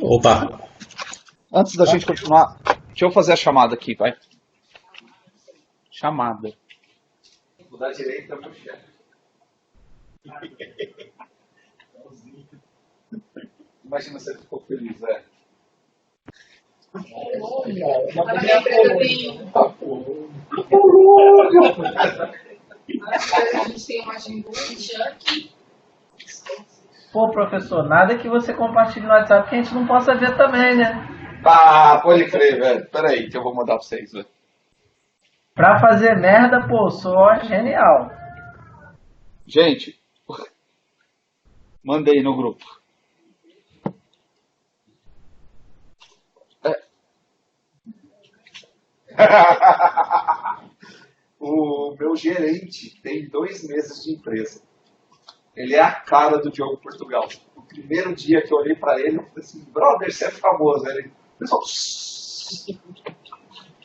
Opa, Antes da gente continuar, deixa eu fazer a chamada aqui, vai. Chamada. Vou dar direita pro chefe. Imagina se ele ficou feliz, velho. A gente tem uma Jimbu, Chuck. Pô, professor, nada que você compartilhe no WhatsApp que a gente não possa ver também, né? Ah, pode crer, velho. Pera aí, que eu vou mandar pra vocês, velho. Pra fazer merda, pô, sou genial. Gente, mandei no grupo. O meu gerente tem 2 meses de empresa. Ele é a cara do Diogo Portugal. O primeiro dia que eu olhei pra ele, eu falei assim, brother, você é famoso. Ele, pessoal,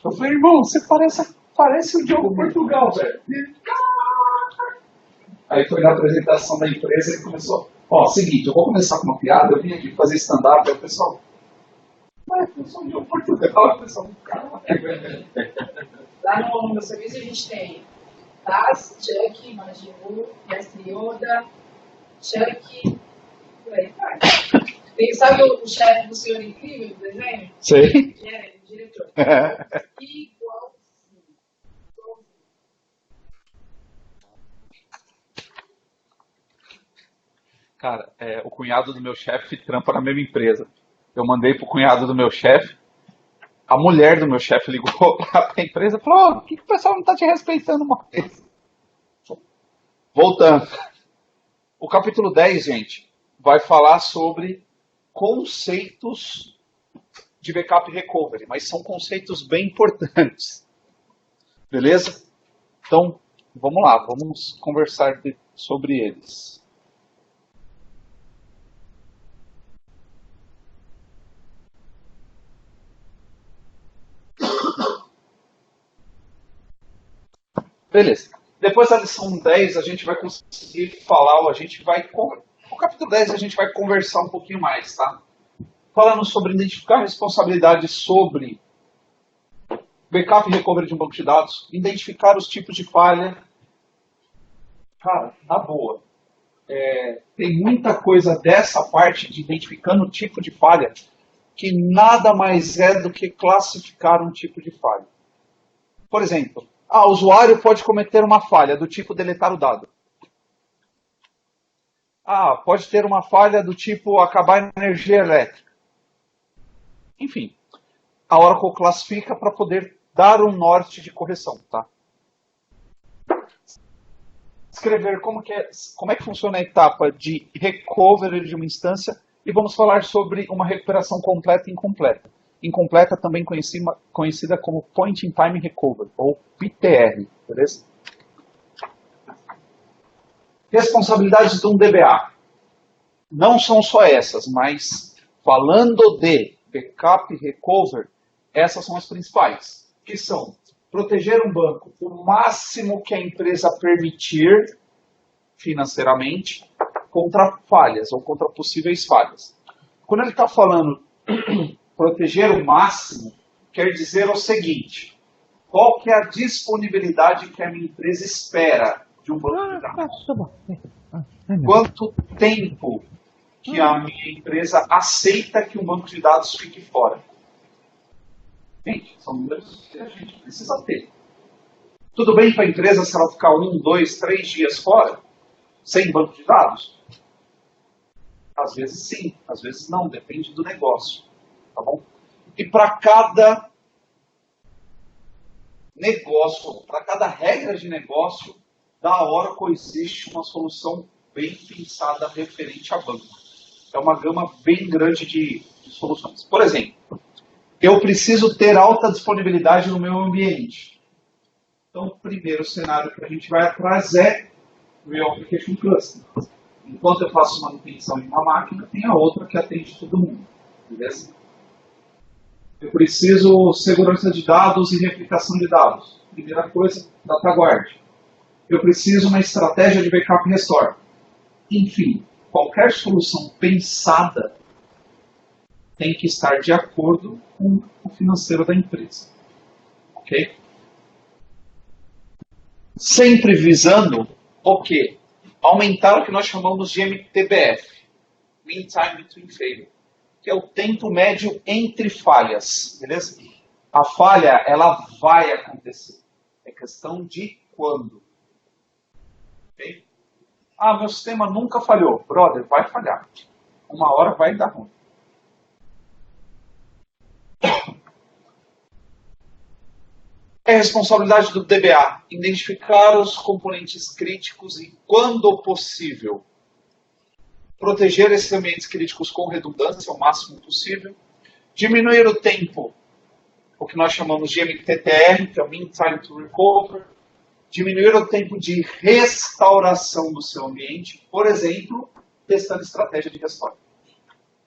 eu falei, irmão, você parece o Diogo Portugal, velho. Aí foi na apresentação da empresa e ele começou, seguinte, eu vou começar com uma piada, eu vim aqui fazer stand-up, aí o pessoal, eu sou o Diogo Portugal, o pessoal, caramba. Lá no meu serviço a gente tem Taz, Chuck, Majinu, Mestre Yoda, Chuck, por aí vai. Tem, sabe o chefe do Senhor Incrível do desenho? Sei. Que é o diretor. Igualzinho. Cara, o cunhado do meu chefe trampa na mesma empresa. Eu mandei pro cunhado do meu chefe, a mulher do meu chefe ligou pra empresa e falou, por que o pessoal não tá te respeitando mais? Voltando. O capítulo 10, gente, vai falar sobre conceitos de backup recovery, mas são conceitos bem importantes. Beleza? Então, vamos lá, vamos conversar sobre eles. Beleza. Depois da lição 10, a gente vai conseguir falar, o capítulo 10 a gente vai conversar um pouquinho mais, tá? Falando sobre identificar responsabilidades sobre backup e recovery de um banco de dados, identificar os tipos de falha. Cara, na boa, tem muita coisa dessa parte de identificando o tipo de falha que nada mais é do que classificar um tipo de falha. Por exemplo, o usuário pode cometer uma falha do tipo deletar o dado. Pode ter uma falha do tipo acabar a energia elétrica. Enfim, a Oracle classifica para poder dar um norte de correção, tá? Escrever como é que funciona a etapa de recovery de uma instância e vamos falar sobre uma recuperação completa e incompleta. Incompleta também conhecida como Point in Time Recovery, ou PTR, beleza? Responsabilidades de um DBA. Não são só essas, mas falando de backup e recovery, essas são as principais, que são proteger um banco o máximo que a empresa permitir financeiramente contra falhas ou contra possíveis falhas. Quando ele está falando proteger o máximo, quer dizer o seguinte, qual que é a disponibilidade que a minha empresa espera de um banco de dados? Quanto tempo que a minha empresa aceita que um banco de dados fique fora? Gente, são números que a gente precisa ter. Tudo bem para a empresa se ela ficar 1, 2, 3 dias fora, sem banco de dados? Às vezes sim, às vezes não, depende do negócio. Tá bom? E para cada negócio, para cada regra de negócio, da Oracle existe uma solução bem pensada referente a banco. É uma gama bem grande de soluções. Por exemplo, eu preciso ter alta disponibilidade no meu ambiente. Então, o primeiro cenário que a gente vai atrás é Real Application Cluster. Enquanto eu faço manutenção em uma máquina, tem a outra que atende todo mundo. Beleza? Eu preciso segurança de dados e replicação de dados. Primeira coisa, DataGuard. Eu preciso uma estratégia de backup e restore. Enfim, qualquer solução pensada tem que estar de acordo com o financeiro da empresa. Ok? Sempre visando o quê? Aumentar o que nós chamamos de MTBF, Mean Time Between Failure, que é o tempo médio entre falhas, beleza? A falha, ela vai acontecer. É questão de quando. Okay? Ah, meu sistema nunca falhou. Brother, vai falhar. Uma hora vai dar ruim. É responsabilidade do DBA identificar os componentes críticos e, quando possível, proteger esses ambientes críticos com redundância o máximo possível, diminuir o tempo, o que nós chamamos de MTTR, que é o Mean Time to Recover, diminuir o tempo de restauração do seu ambiente, por exemplo, testando estratégia de restauro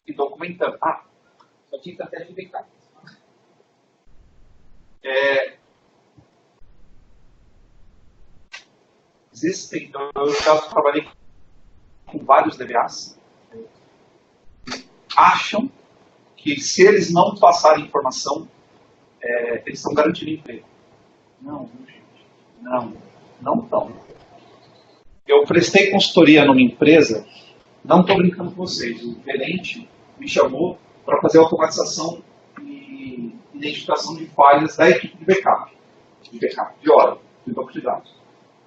e documentando. Ah, só tinha estratégia de backup. Existem, eu já trabalhei com vários DBAs, acham que se eles não passarem informação, eles estão garantindo emprego. Não, gente. Não estão. Eu prestei consultoria numa empresa, não estou brincando com vocês, o gerente me chamou para fazer automatização e identificação de falhas da equipe de backup, de hora, de banco de dados.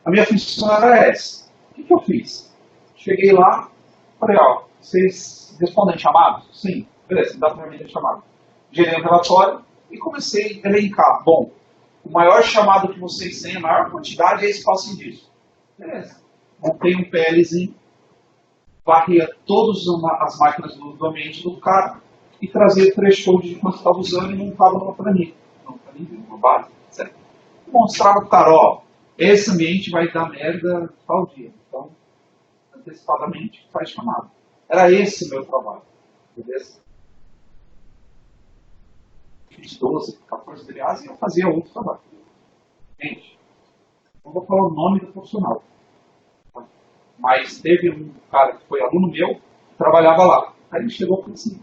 A minha função era essa. O que eu fiz? Cheguei lá, falei, ó, vocês respondem chamados? Sim, beleza, dá para mim chamado. Gerei um relatório e comecei a elencar. Bom, o maior chamado que vocês têm, a maior quantidade é esse, façam disso. Beleza. Montei um PLzinho, varria todas as máquinas do ambiente do cara e trazia threshold de quanto estava usando e montava numa planilha. Uma base, certo? Mostrava para o cara, ó, esse ambiente vai dar merda tal dia. Então, antecipadamente, faz chamado. Era esse meu trabalho. Beleza? Fiz 12, 14 DBAs e eu fazia outro trabalho. Gente, não vou falar o nome do profissional. Tá? Mas teve um cara que foi aluno meu, que trabalhava lá. Aí ele chegou e falou assim,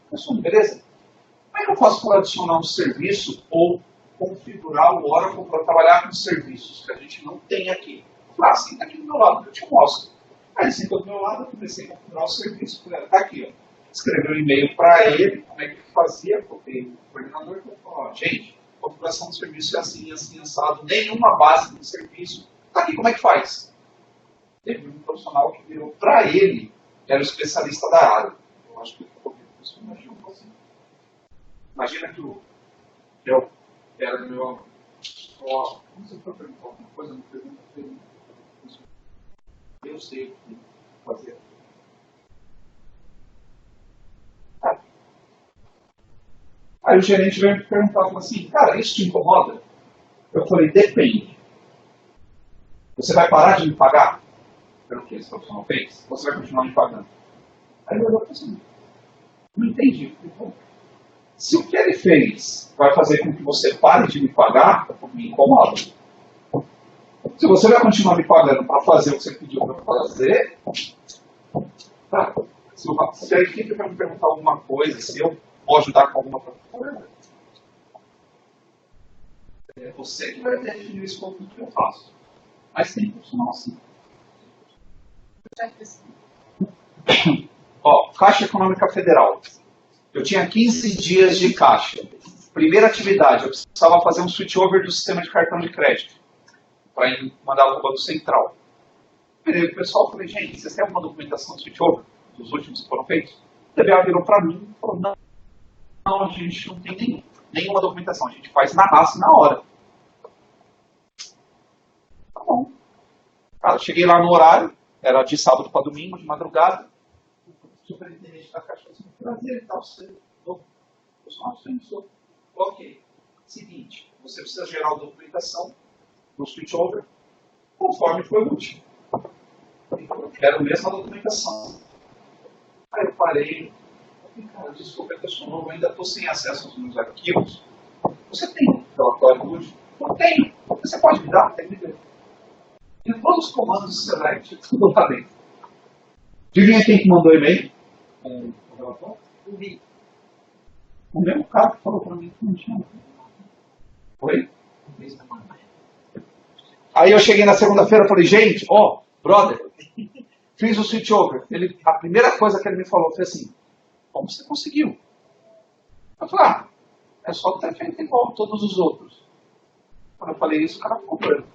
pessoal, beleza? Como é que eu faço para adicionar um serviço ou configurar o Oracle para trabalhar com serviços que a gente não tem aqui? Ah, senta aqui do meu lado, que eu te mostro. Aí ele sentou do meu lado, eu comecei a configurar o serviço. Falei, tá aqui, ó. Escrevi um e-mail para ele, como é que fazia, porque o coordenador falou, ó, gente, configuração do serviço é assim, assim, assado, nenhuma base de serviço. Tá aqui, como é que faz? Teve um profissional que virou para ele, que era o especialista da área. Eu acho que ele ficou isso, imagina que eu era do meu aluno. Ó, como você foi perguntar alguma coisa, não pergunta. Eu sei o que fazer. Aí o gerente veio me perguntar, falou assim, cara, isso te incomoda? Eu falei, depende. Você vai parar de me pagar pelo que esse profissional fez? Ou você vai continuar me pagando? Aí eu falei assim, não entendi. Se o que ele fez vai fazer com que você pare de me pagar, me incomoda. Se você vai continuar me pagando para fazer o que você pediu para fazer, tá. Se a equipe vai me perguntar alguma coisa, se eu vou ajudar com alguma coisa, é você que vai definir o escopo do que eu faço. Mas tem profissional assim. Ó, Caixa Econômica Federal. Eu tinha 15 dias de caixa. Primeira atividade, eu precisava fazer um switchover do sistema de cartão de crédito para mandar para o Banco Central. Virei o pessoal e falei, gente, vocês têm alguma documentação do switchover? Dos últimos que foram feitos? O DBA virou para mim e falou, não, a gente não tem nenhuma documentação, a gente faz na raça na hora. Tá bom. Cara, cheguei lá no horário, era de sábado para domingo, de madrugada, o superintendente da Caixa assim, prazer e tal, ok. Seguinte, você precisa gerar a documentação no switchover conforme foi útil. Eu quero a mesma documentação. Aí eu parei, cara, desculpa, eu sou novo, ainda estou sem acesso aos meus arquivos. Você tem um relatório útil? Eu tenho. Você pode me dar? Tem que ver. Tem todos os comandos do Select, tudo lá dentro. Adivinha quem que mandou e-mail com o relatório? Eu vi. O mesmo cara que falou para mim que não tinha. Foi? Aí eu cheguei na segunda-feira e falei, gente, brother, fiz o switchover. A primeira coisa que ele me falou foi assim, como você conseguiu? Eu falei, é só ter feito igual todos os outros. Quando eu falei isso, o cara ficou branco.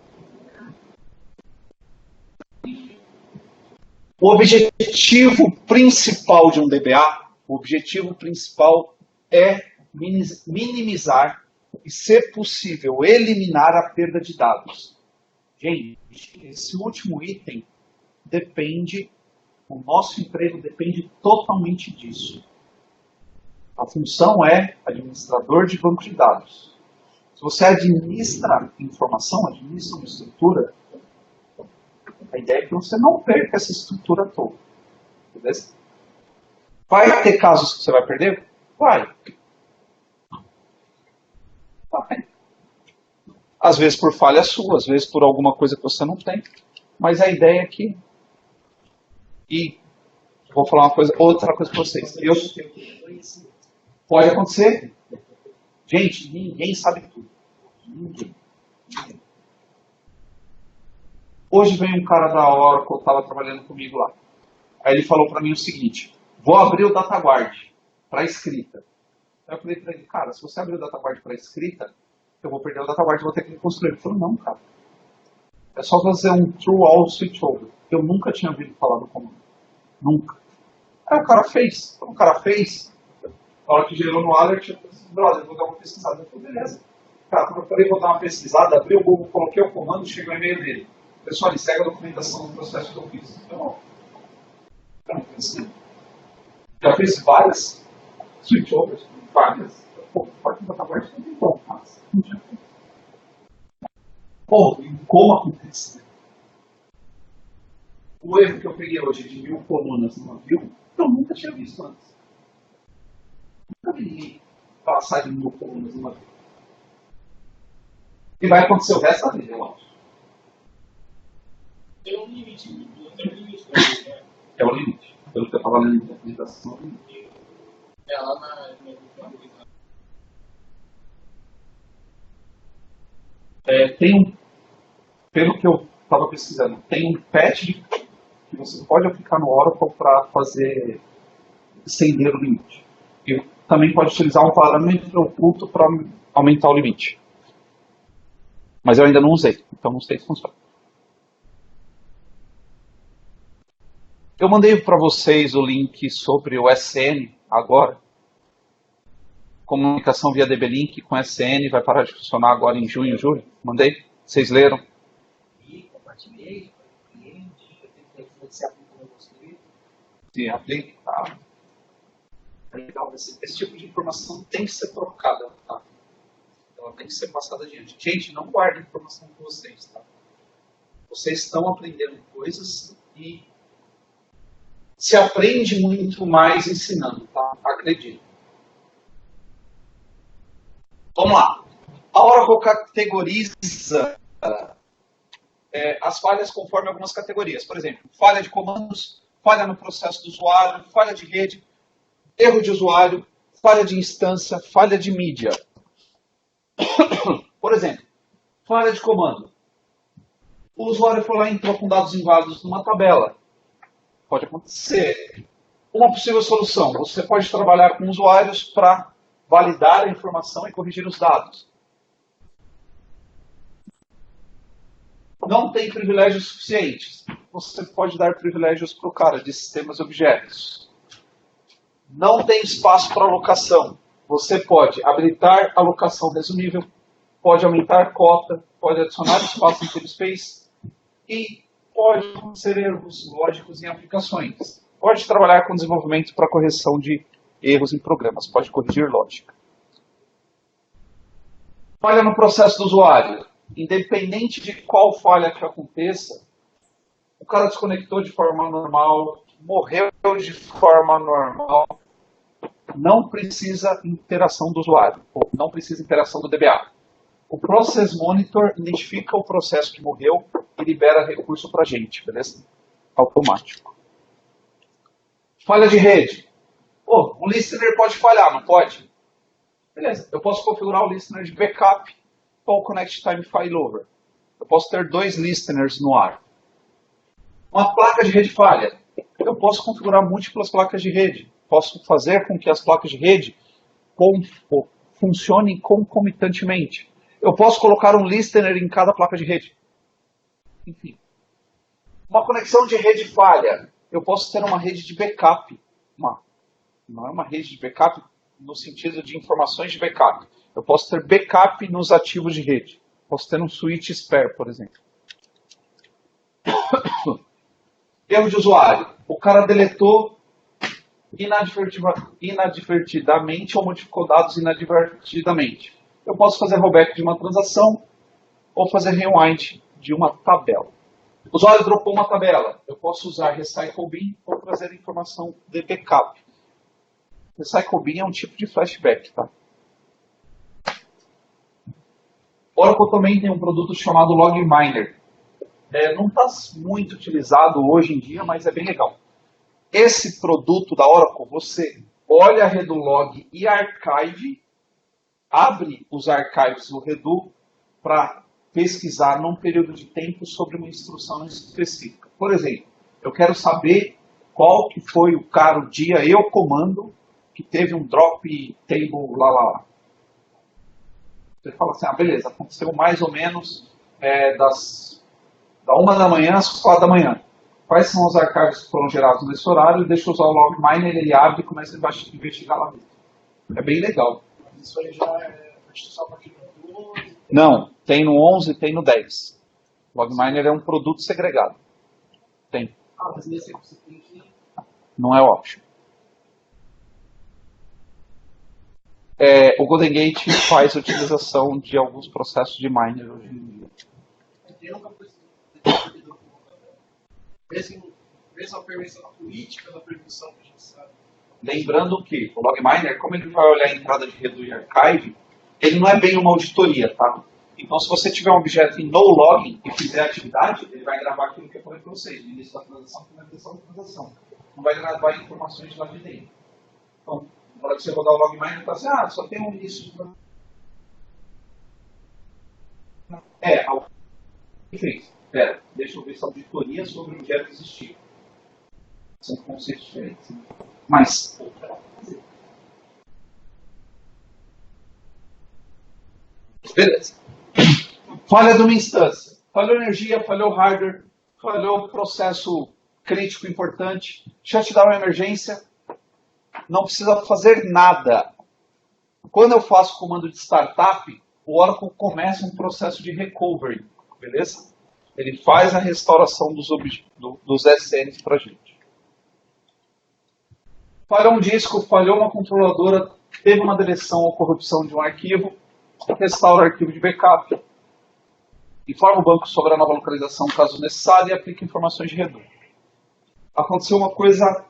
O objetivo principal de um DBA, o objetivo principal é minimizar e, se possível, eliminar a perda de dados. Gente, esse último item depende, o nosso emprego depende totalmente disso. A função é administrador de banco de dados. Se você administra informação, administra uma estrutura, a ideia é que você não perca essa estrutura toda. Beleza? Vai ter casos que você vai perder? Vai. Às vezes por falha sua, às vezes por alguma coisa que você não tem. Mas a ideia é que... E vou falar outra coisa para vocês. Pode acontecer. Gente, ninguém sabe tudo. Ninguém. Hoje veio um cara da Oracle, estava trabalhando comigo lá. Aí ele falou para mim o seguinte, vou abrir o DataGuard para escrita. Aí eu falei para ele, cara, se você abrir o DataGuard para escrita, eu vou perder o DataGuard e vou ter que reconstruir. Ele falou, não, cara. É só fazer um true all switchover. Eu nunca tinha ouvido falar do comando. Nunca. Aí o cara fez. Quando o cara fez, na hora que gerou no alert, eu falei assim, brother, vou dar uma pesquisada. Eu falei, beleza. Cara, quando eu falei, vou dar uma pesquisada, abri o Google, coloquei o comando, chegou o e-mail dele. Pessoal, ele segue a documentação do processo que eu fiz. Então, já fiz várias switchovers, várias. Pô, pode botar parte não tem como, mas não tinha feito. Pô, como acontece? O erro que eu peguei hoje de 1000 colunas numa view, eu nunca tinha visto antes. Nunca vi ninguém passar de 1000 colunas numa view. E vai acontecer o resto da vida, eu acho. Tem um limite, tem um limite. É o limite. Pelo que eu estava lendo em documentação, é o limite. É lá na tem um, pelo que eu estava pesquisando, tem um patch que você pode aplicar no Oracle para fazer estender o limite. E também pode utilizar um parâmetro oculto para aumentar o limite. Mas eu ainda não usei, então não sei se funciona. Eu mandei para vocês o link sobre o SN agora. Comunicação via DB-Link com SN vai parar de funcionar agora em junho, julho. Mandei? Vocês leram? E compartilhei com o cliente, eu tenho que você aplica no construir. Sim, aplica. Tá. É legal. Esse tipo de informação tem que ser trocada. Tá? Ela tem que ser passada adiante. Gente, não guardem informação com vocês. Tá? Vocês estão aprendendo coisas e se aprende muito mais ensinando. Tá? Acredito. Vamos lá. A Oracle categoriza as falhas conforme algumas categorias. Por exemplo, falha de comandos, falha no processo do usuário, falha de rede, erro de usuário, falha de instância, falha de mídia. Por exemplo, falha de comando. O usuário foi lá e entrou com dados inválidos numa tabela. Pode acontecer. Uma possível solução. Você pode trabalhar com usuários para validar a informação e corrigir os dados. Não tem privilégios suficientes. Você pode dar privilégios para o cara de sistemas e objetos. Não tem espaço para alocação. Você pode habilitar alocação resumível, pode aumentar cota, pode adicionar espaço em TableSpace e pode acontecer erros lógicos em aplicações. Pode trabalhar com desenvolvimento para correção de erros em programas, pode corrigir lógica. Falha no processo do usuário. Independente de qual falha que aconteça, o cara desconectou de forma normal, morreu de forma normal, não precisa interação do usuário, ou não precisa interação do DBA. O Process Monitor identifica o processo que morreu e libera recurso para a gente, beleza? Automático. Falha de rede. Um listener pode falhar, não pode? Beleza, eu posso configurar o listener de backup ou o Connect Time Failover. Eu posso ter 2 listeners no ar. Uma placa de rede falha. Eu posso configurar múltiplas placas de rede. Posso fazer com que as placas de rede funcionem concomitantemente. Eu posso colocar um listener em cada placa de rede. Enfim. Uma conexão de rede falha. Eu posso ter uma rede de backup. Não é uma rede de backup no sentido de informações de backup. Eu posso ter backup nos ativos de rede. Posso ter um switch spare, por exemplo. Erro de usuário. O cara deletou inadvertidamente ou modificou dados inadvertidamente. Eu posso fazer rollback de uma transação ou fazer rewind de uma tabela. O usuário dropou uma tabela. Eu posso usar Recycle Bin ou trazer informação de backup. Recycle Bin é um tipo de flashback, tá? Oracle também tem um produto chamado Log Miner. Não está muito utilizado hoje em dia, mas é bem legal. Esse produto da Oracle, você olha a Redulog e Archive, abre os archives do Redu para pesquisar num período de tempo sobre uma instrução específica. Por exemplo, eu quero saber qual que foi o dia e o comando que teve um drop table lá. Você fala assim, beleza, aconteceu mais ou menos da 1 da manhã às 4 da manhã. Quais são os arquivos que foram gerados nesse horário? Deixa eu usar o Log Miner, ele abre e começa a investigar lá dentro. É bem legal. Isso aí já é só a partir do 12? Não, tem no 11 e tem no 10. Log Miner é um produto segregado. Tem. Mas nesse você tem que... Não é option. O Golden Gate faz a utilização de alguns processos de miner hoje em dia. Eu nunca preciso mesmo a permissão política da permissão que a gente sabe. Lembrando que o Log Miner, como ele vai olhar a entrada de Redu e Archive, ele não é bem uma auditoria, tá? Então, se você tiver um objeto em no-login e fizer atividade, ele vai gravar aquilo que eu falei para vocês, no início da transação, finalização da transação. Não vai gravar informações lá de dentro. Então, na hora que você rodar o Log Miner, você fala assim, só tem um início de transação. Alguém fez. Deixa eu ver se a auditoria sobre o objeto existir. São conceitos diferentes. Né? Mas, beleza. Falha de uma instância. Falhou energia, falhou hardware, falhou processo crítico importante. Shutdown emergência. Não precisa fazer nada. Quando eu faço comando de startup, o Oracle começa um processo de recovery. Beleza? Ele faz a restauração dos SNs para a gente. Falhou um disco, falhou uma controladora, teve uma deleção ou corrupção de um arquivo, restaura o arquivo de backup, informa o banco sobre a nova localização caso necessário e aplica informações de redu. Aconteceu uma coisa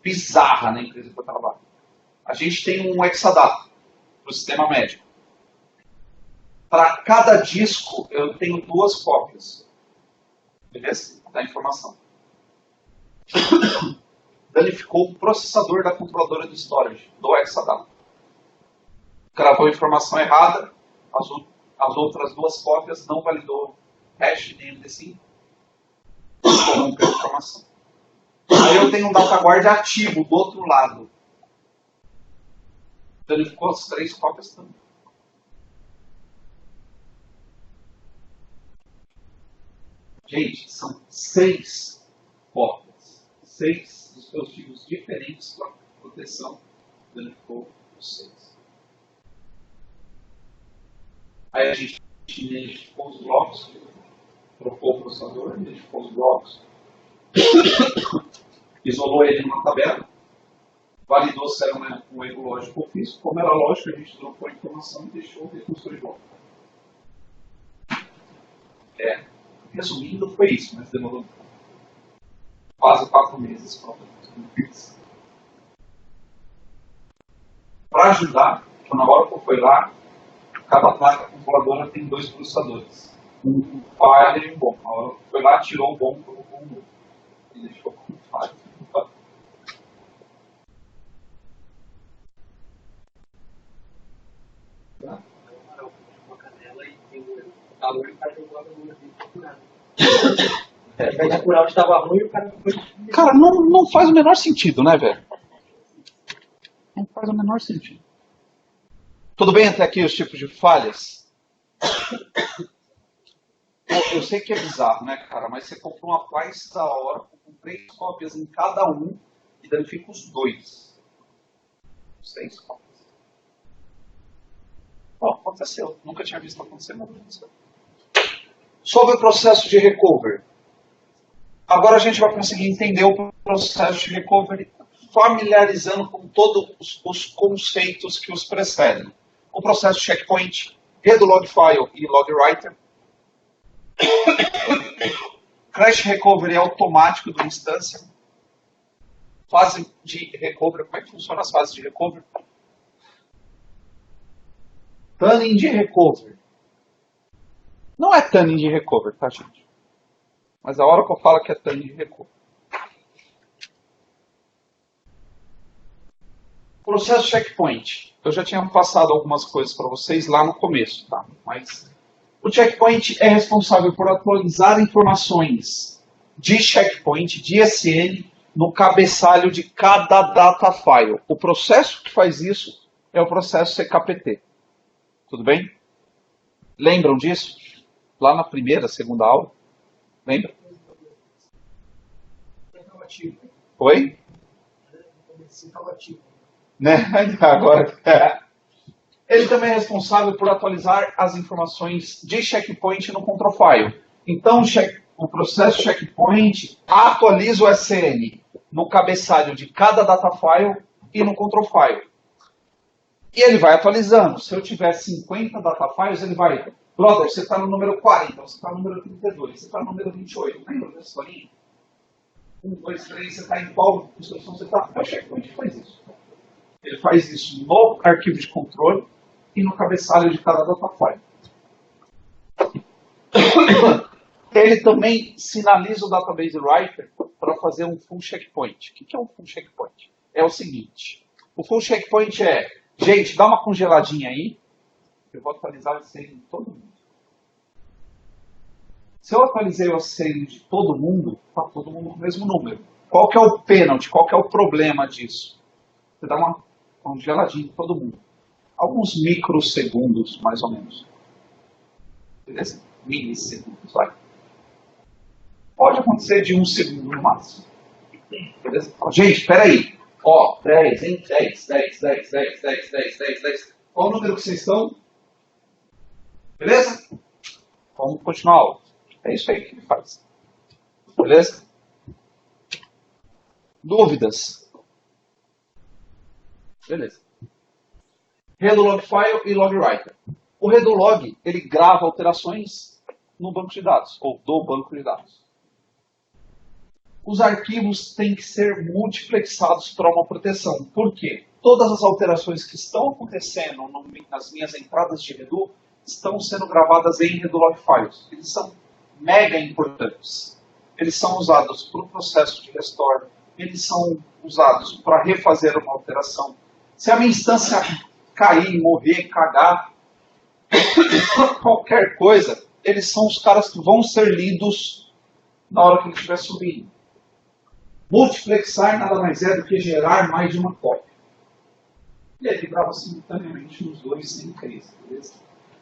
bizarra na empresa que eu trabalho. A gente tem um Exadata para o sistema médico. Para cada disco, eu tenho 2 cópias. Beleza? Da informação. Danificou o processador da controladora de storage, do Exadata. Gravou a informação errada, as outras 2 cópias não validou hash nem MD5. Corrompeu a informação. Aí eu tenho um DataGuard ativo do outro lado. Danificou as 3 cópias também. Gente, são 6 cópias. 6 dispositivos diferentes para proteção. Danificou os 6. Aí a gente identificou os blocos, trocou o processador, identificou os blocos, isolou ele numa tabela, validou se era um erro lógico ou físico. Como era lógico, a gente trocou a informação e deixou o recursor de volta. Resumindo, foi isso, mas demorou quase 4 meses para isso. Para ajudar, quando a Oracle foi lá, cada placa controladora tem 2 processadores. Um falha e um bom. A Oracle foi lá, tirou o bom e colocou um novo. E deixou com falha. estava ruim, o cara jogou a memória dele procurado. Ao invés de apurar onde estava ruim, o cara foi. Cara, não faz o menor sentido, né, velho? Não faz o menor sentido. Tudo bem até aqui os tipos de falhas? Eu sei que é bizarro, né, cara? Mas você comprou uma paz da hora, com 3 cópias em cada um, e danifica os 2. 6 cópias. Ó, aconteceu. Nunca tinha visto acontecer, mas aconteceu. Sobre o processo de recovery. Agora a gente vai conseguir entender o processo de recovery familiarizando com todos os conceitos que os precedem. O processo checkpoint, redo log file e log writer. Crash recovery automático de uma instância. Fase de recovery. Como é que funciona as fases de recovery? Tuning de recovery. Não é tuning de recovery, tá, gente? Mas a hora que eu falo que é tuning de recovery. Processo checkpoint. Eu já tinha passado algumas coisas para vocês lá no começo, tá? Mas o checkpoint é responsável por atualizar informações de checkpoint, de SN, no cabeçalho de cada data file. O processo que faz isso é o processo CKPT. Tudo bem? Lembram disso? Lá na primeira, segunda aula? Lembra? Oi? Né? Agora. Ele também é responsável por atualizar as informações de checkpoint no control file. Então, o processo checkpoint atualiza o SN no cabeçalho de cada data file e no control file. E ele vai atualizando. Se eu tiver 50 data files, ele vai... Brother, você está no número 40, você está no número 32, você está no número 28. Lembra dessa historinha? 1, 2, 3, você está em qual instrução você está? O checkpoint faz isso. Ele faz isso no arquivo de controle e no cabeçalho de cada data file. Ele também sinaliza o database writer para fazer um full checkpoint. O que é um full checkpoint? É o seguinte. O full checkpoint é, gente, dá uma congeladinha aí. Eu vou atualizar o SN de todo mundo. Se eu atualizei o SN de todo mundo, está todo mundo com o mesmo número. Qual que é o pênalti? Qual que é o problema disso? Você dá uma congeladinha em todo mundo. Alguns microsegundos, mais ou menos. Beleza? Milissegundos, vai. Pode acontecer de 1 segundo no máximo. Beleza? Gente, espera aí. Ó, 10, hein? 10. Qual o número que vocês estão? Beleza? Vamos continuar a aula. É isso aí que ele faz. Beleza? Dúvidas? Beleza. Redo log file e log writer. O redo log, ele grava alterações no banco de dados, ou do banco de dados. Os arquivos têm que ser multiplexados para uma proteção. Por quê? Todas as alterações que estão acontecendo nas minhas entradas de redo estão sendo gravadas em redo log files. Eles são mega importantes. Eles são usados para o processo de restore, eles são usados para refazer uma alteração. Se a minha instância cair, morrer, cagar, qualquer coisa, eles são os caras que vão ser lidos na hora que ele estiver subindo. Multiplexar nada mais é do que gerar mais de uma cópia. E ele grava simultaneamente nos dois sem crise. Beleza?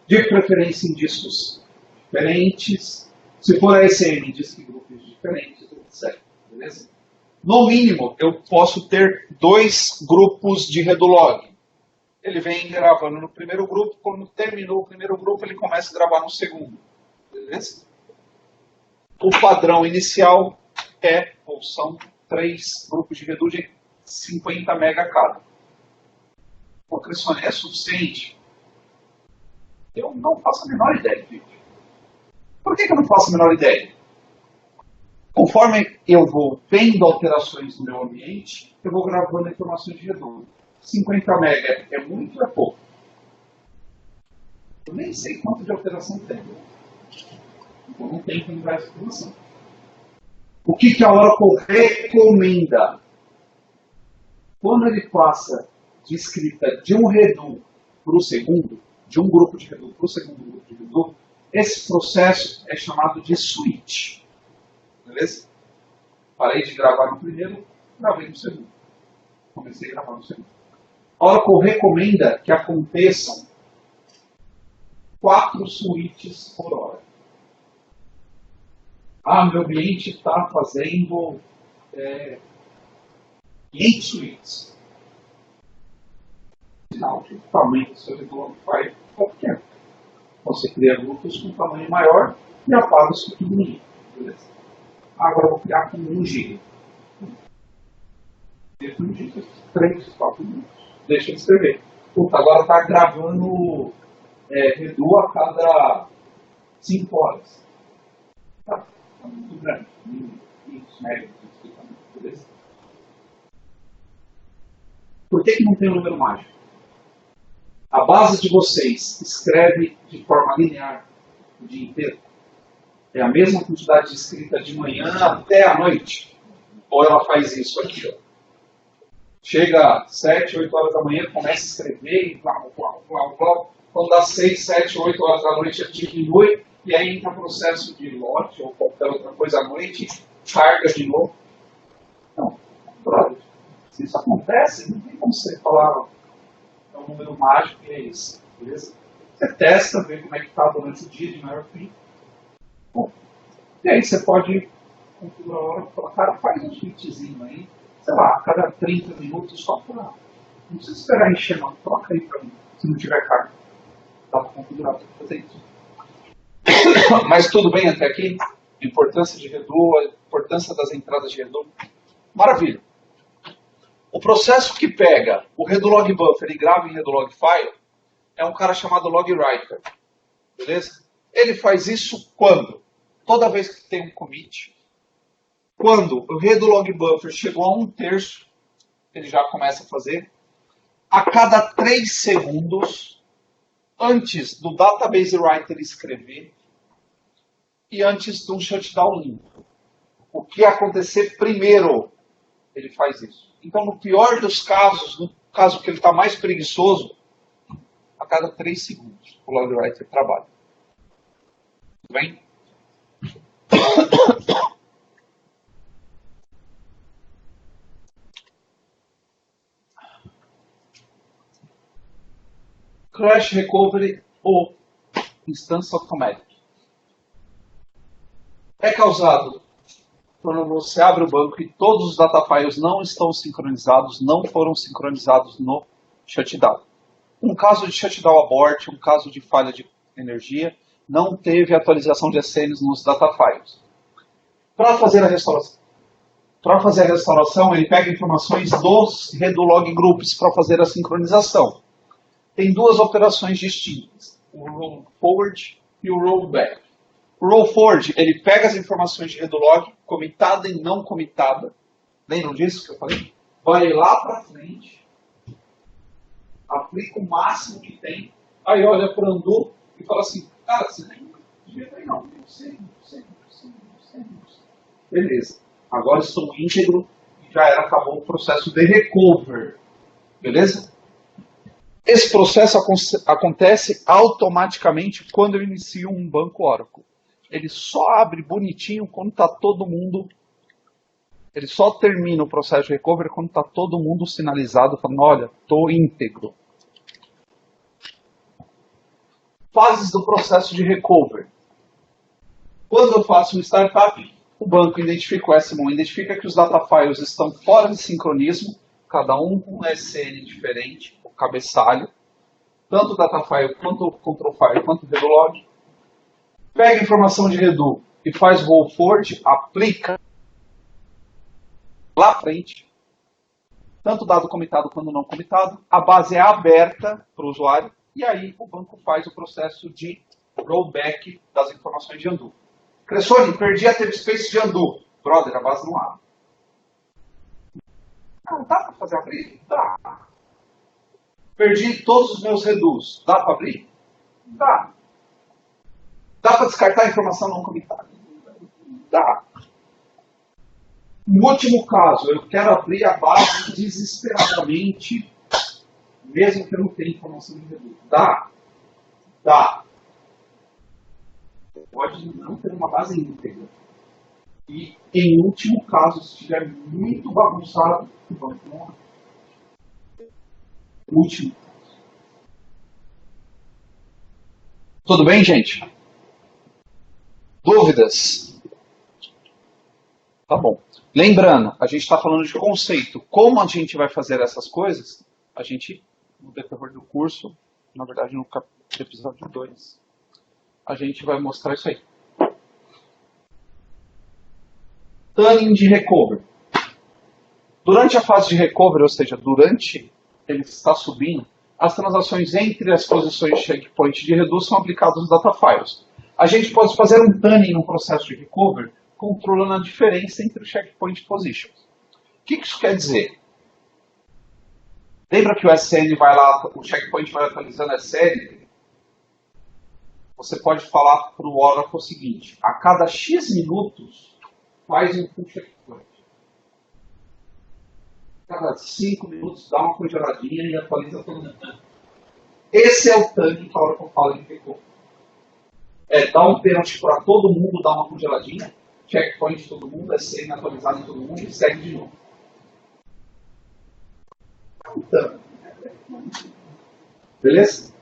De preferência em discos diferentes. Se for a SN, disco em grupos diferentes, etc. Beleza? No mínimo, eu posso ter 2 grupos de redo log. Ele vem gravando no primeiro grupo, quando terminou o primeiro grupo, ele começa a gravar no segundo. Beleza? O padrão inicial ou são 3 grupos de redo de 50 MB cada. O Cressone é suficiente? Eu não faço a menor ideia, gente. Por que eu não faço a menor ideia? Conforme eu vou vendo alterações no meu ambiente, eu vou gravando informações de redo. 50 MB é muito ou é pouco? Eu nem sei quanto de alteração tem. Então não tem como dar essa informação. O que a Oracle recomenda? Quando ele passa de escrita de um redo para o segundo, de um grupo de redo para o segundo grupo de redo, Esse processo é chamado de switch. Beleza? Parei de gravar no primeiro, gravei no segundo. Comecei a gravar no segundo. A Oracle recomenda que aconteçam 4 switches por hora. Ah, meu cliente está fazendo 500 switches. Sinal que o tamanho do seu Regularify é pequeno. Você cria grupos com tamanho maior e apaga os pequenininhos. Beleza? Agora eu vou criar com 1 GB. 1 GB, 3, 4 minutos. Deixa eu escrever. Puta, agora está gravando Redu a cada 5 horas. Tá muito grande. 500 megas, beleza? Por que não tem um número mágico? A base de vocês escreve de forma linear o dia inteiro? É a mesma quantidade de escrita de manhã até a noite? Ou ela faz isso aqui, ó? Chega às 7, 8 horas da manhã, começa a escrever e blá, blá, blá, blá. Quando dá 6, 7, 8 horas da noite, ele diminui e aí entra o processo de lote ou qualquer outra coisa à noite, carga de novo. Não, brother, se isso acontece, não tem como você falar é um número mágico e é esse, beleza? Você testa, vê como é que está durante o dia de maior fim. Bom, e aí você pode configurar a hora e falar, cara, faz um switchzinho aí, sei lá, a cada 30 minutos só para. Não precisa esperar encher, não. Troca aí para mim, se não tiver carga. Dá para configurar para fazer isso. Mas tudo bem até aqui? A importância de Redu, a importância das entradas de Redu. Maravilha. O processo que pega o Redulog Buffer e grava em Redulog File é um cara chamado LogWriter. Beleza? Ele faz isso quando? Toda vez que tem um commit. Quando o Redulog Buffer chegou a 1/3, ele já começa a fazer. A cada 3 segundos, antes do Database Writer escrever e antes do shutdown limpo. O que acontecer primeiro, ele faz isso. Então, no pior dos casos, no caso que ele está mais preguiçoso, a cada 3 segundos o LogWriter trabalha. Tudo bem? Crash Recovery ou Instance Automatic. É causado quando você abre o banco e todos os data files não estão sincronizados, não foram sincronizados no shutdown. Um caso de shutdown abort, um caso de falha de energia, não teve atualização de SNs nos data files. Para fazer a restauração, ele pega informações dos Redulog Groups para fazer a sincronização. Tem 2 operações distintas, o roll forward e o roll back. O roll forward, ele pega as informações de Redulog, comitada e não comitada. Lembram disso que eu falei? Vai lá para frente, aplica o máximo que tem, aí olha para o undo e fala assim, cara, você nem devia ter não. Beleza. Agora estou íntegro e já era, acabou o processo de recover. Beleza? Esse processo acontece automaticamente quando eu inicio um banco Oracle. Ele só abre bonitinho quando está todo mundo... Ele só termina o processo de recovery quando está todo mundo sinalizado, falando, olha, estou íntegro. Fases do processo de recovery. Quando eu faço um startup, o banco identifica o SMON, identifica que os data files estão fora de sincronismo, cada um com um SN diferente, o cabeçalho, tanto o data file, quanto o control file, quanto o Redulog. Pega a informação de Redu e faz roll forward, aplica lá à frente, tanto dado comitado quanto não comitado, a base é aberta para o usuário, e aí o banco faz o processo de rollback das informações de undo. Cressoni, perdi a table space de undo. Brother, a base não abre. Ah, dá para fazer abrir? Dá. Perdi todos os meus redus. Dá para abrir? Dá. Dá para descartar a informação não comitada? Dá. No último caso, eu quero abrir a base desesperadamente, mesmo que eu não tenha informação de reduz. Dá. Dá. pode não ter uma base íntegra. E, em último caso, se estiver muito bagunçado, vamos para o último caso. Tudo bem, gente? Dúvidas? Tá bom. Lembrando, a gente está falando de conceito. Como a gente vai fazer essas coisas? A gente, no decorrer do curso, na verdade no episódio 2, a gente vai mostrar isso aí. Tuning de recovery. Durante a fase de recovery, ou seja, durante ele está subindo, as transações entre as posições de checkpoint de redução são aplicadas nos data files. A gente pode fazer um tuning no processo de recovery, controlando a diferença entre os checkpoint positions. O que isso quer dizer? Lembra que o SN vai lá, o checkpoint vai atualizando a SN? Você pode falar para o Oracle o seguinte: a cada X minutos faz um full checkpoint. A cada 5 minutos dá uma congeladinha e atualiza todo mundo. Esse é o tuning que a Oracle fala em recovery. É dar um pênalti para todo mundo, dar uma congeladinha, checkpoint de todo mundo, SN atualizado em todo mundo e segue de novo. Então, beleza?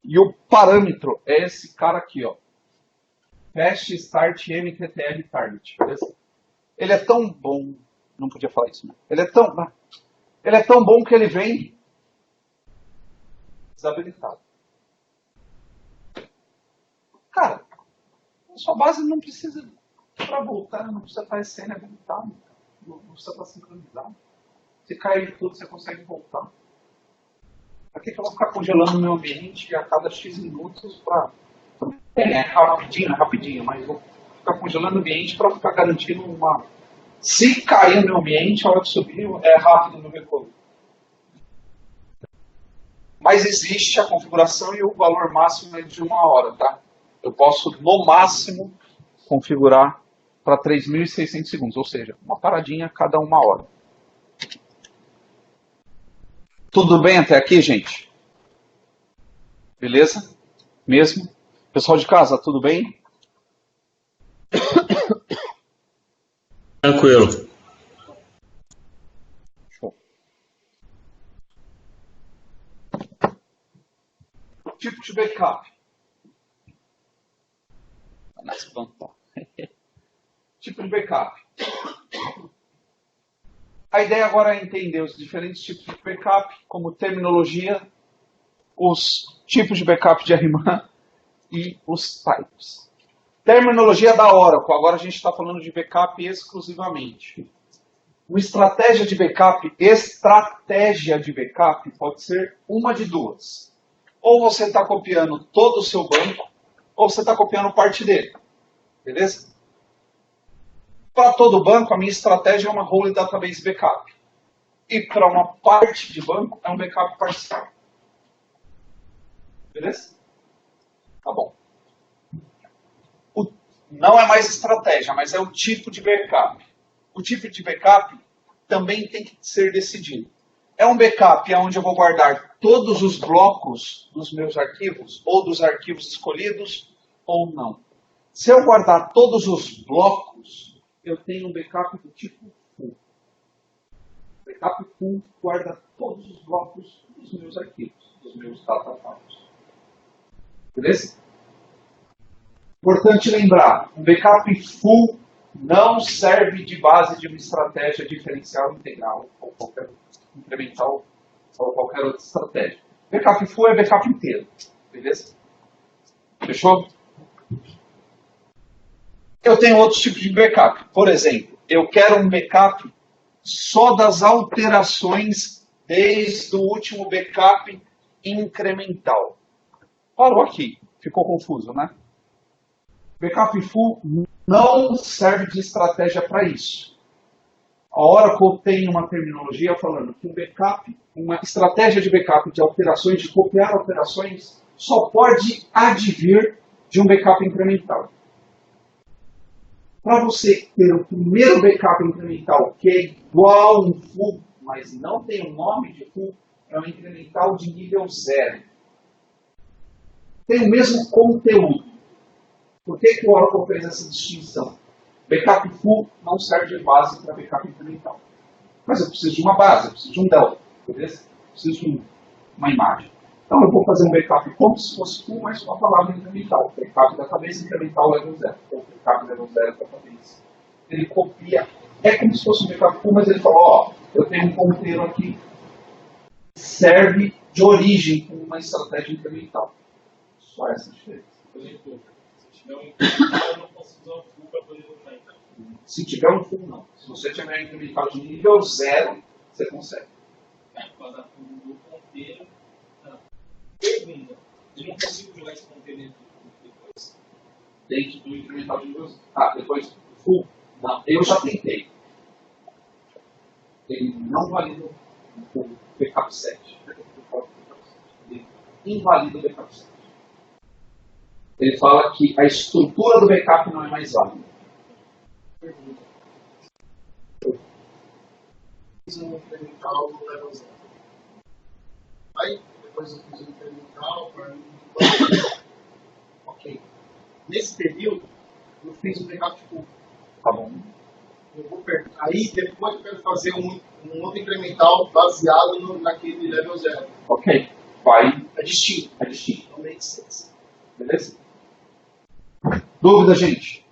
E o parâmetro é esse cara aqui, ó. Fast Start MTTR Target, beleza? Ele é tão bom, não podia falar isso, né? Ele é tão bom que ele vem desabilitado. Cara, a sua base não precisa para voltar, não precisa estar SN habilitado, não precisa estar sincronizado. Se cair tudo, você consegue voltar. Para que eu vou ficar congelando o meu ambiente a cada X minutos para... rapidinho, mas vou ficar congelando o ambiente para ficar garantindo uma... Se cair o meu ambiente, a hora que subir, é rápido no meu recovery. Mas existe a configuração e o valor máximo é de 1 hora, tá? Eu posso, no máximo, configurar para 3.600 segundos, ou seja, uma paradinha a cada 1 hora. Tudo bem até aqui, gente? Beleza? Mesmo? Pessoal de casa, tudo bem? Tranquilo. Show. Tipo de backup. Não espantar. Tipo de backup. A ideia agora é entender os diferentes tipos de backup, como terminologia, os tipos de backup de RMAN e os types. Terminologia da Oracle. Agora a gente está falando de backup exclusivamente. Uma estratégia de backup pode ser uma de duas. Ou você está copiando todo o seu banco, ou você está copiando parte dele. Beleza? Para todo banco, a minha estratégia é uma Whole Database Backup. E para uma parte de banco, é um backup parcial. Beleza? Tá bom. Não é mais estratégia, mas é o tipo de backup. O tipo de backup também tem que ser decidido. É um backup onde eu vou guardar todos os blocos dos meus arquivos, ou dos arquivos escolhidos, ou não. Se eu guardar todos os blocos, eu tenho um backup do tipo full. Backup full guarda todos os blocos dos meus arquivos, dos meus data files. Beleza? Importante lembrar, um backup full não serve de base de uma estratégia diferencial integral ou qualquer incremental ou qualquer outra estratégia. Backup full é backup inteiro. Beleza? Fechou? Eu tenho outros tipos de backup. Por exemplo, eu quero um backup só das alterações desde o último backup incremental. Parou aqui. Ficou confuso, né? Backup full não serve de estratégia para isso. A Oracle tem uma terminologia falando que um backup, uma estratégia de backup de alterações, de copiar alterações, só pode advir de um backup incremental. Para você ter o primeiro backup incremental, que é igual a um full, mas não tem o nome de full, é um incremental de nível 0. Tem o mesmo conteúdo. Por que o Oracle fez essa distinção? Backup full não serve de base para backup incremental. Mas eu preciso de uma base, eu preciso de um delta, beleza? Eu preciso de uma imagem. Então eu vou fazer um backup como se fosse full, mas com a palavra incremental. Backup database incremental level 0. Ou backup level 0 database. Ele copia. É como se fosse um backup full, mas ele falou, ó, eu tenho um ponteiro aqui que serve de origem como uma estratégia incremental. Só essa diferença. Por exemplo, se tiver um incremental, eu não posso usar o full para poder botar então. Se tiver um full, não. Se você tiver um incremental de nível 0, você consegue. Por causa do ponteiro. Pergunta. Eu não consigo jogar esse ponteiro depois. Dentro do incremental de nível 0. Ah, depois do full? Não. Eu já tentei. Ele não valida o backup 7. Ele invalida o backup 7. Ele fala que a estrutura do backup não é mais válida. Pergunta. Eu fiz um incremental no level 0. Aí, depois eu fiz um incremental para ok. Nesse período, eu fiz um backup full. Tá bom? Eu vou aí, depois eu quero fazer um outro incremental baseado naquele level 0. Ok. Vai. É distinto. É distinto. Não make sense. Beleza? Dúvida, gente?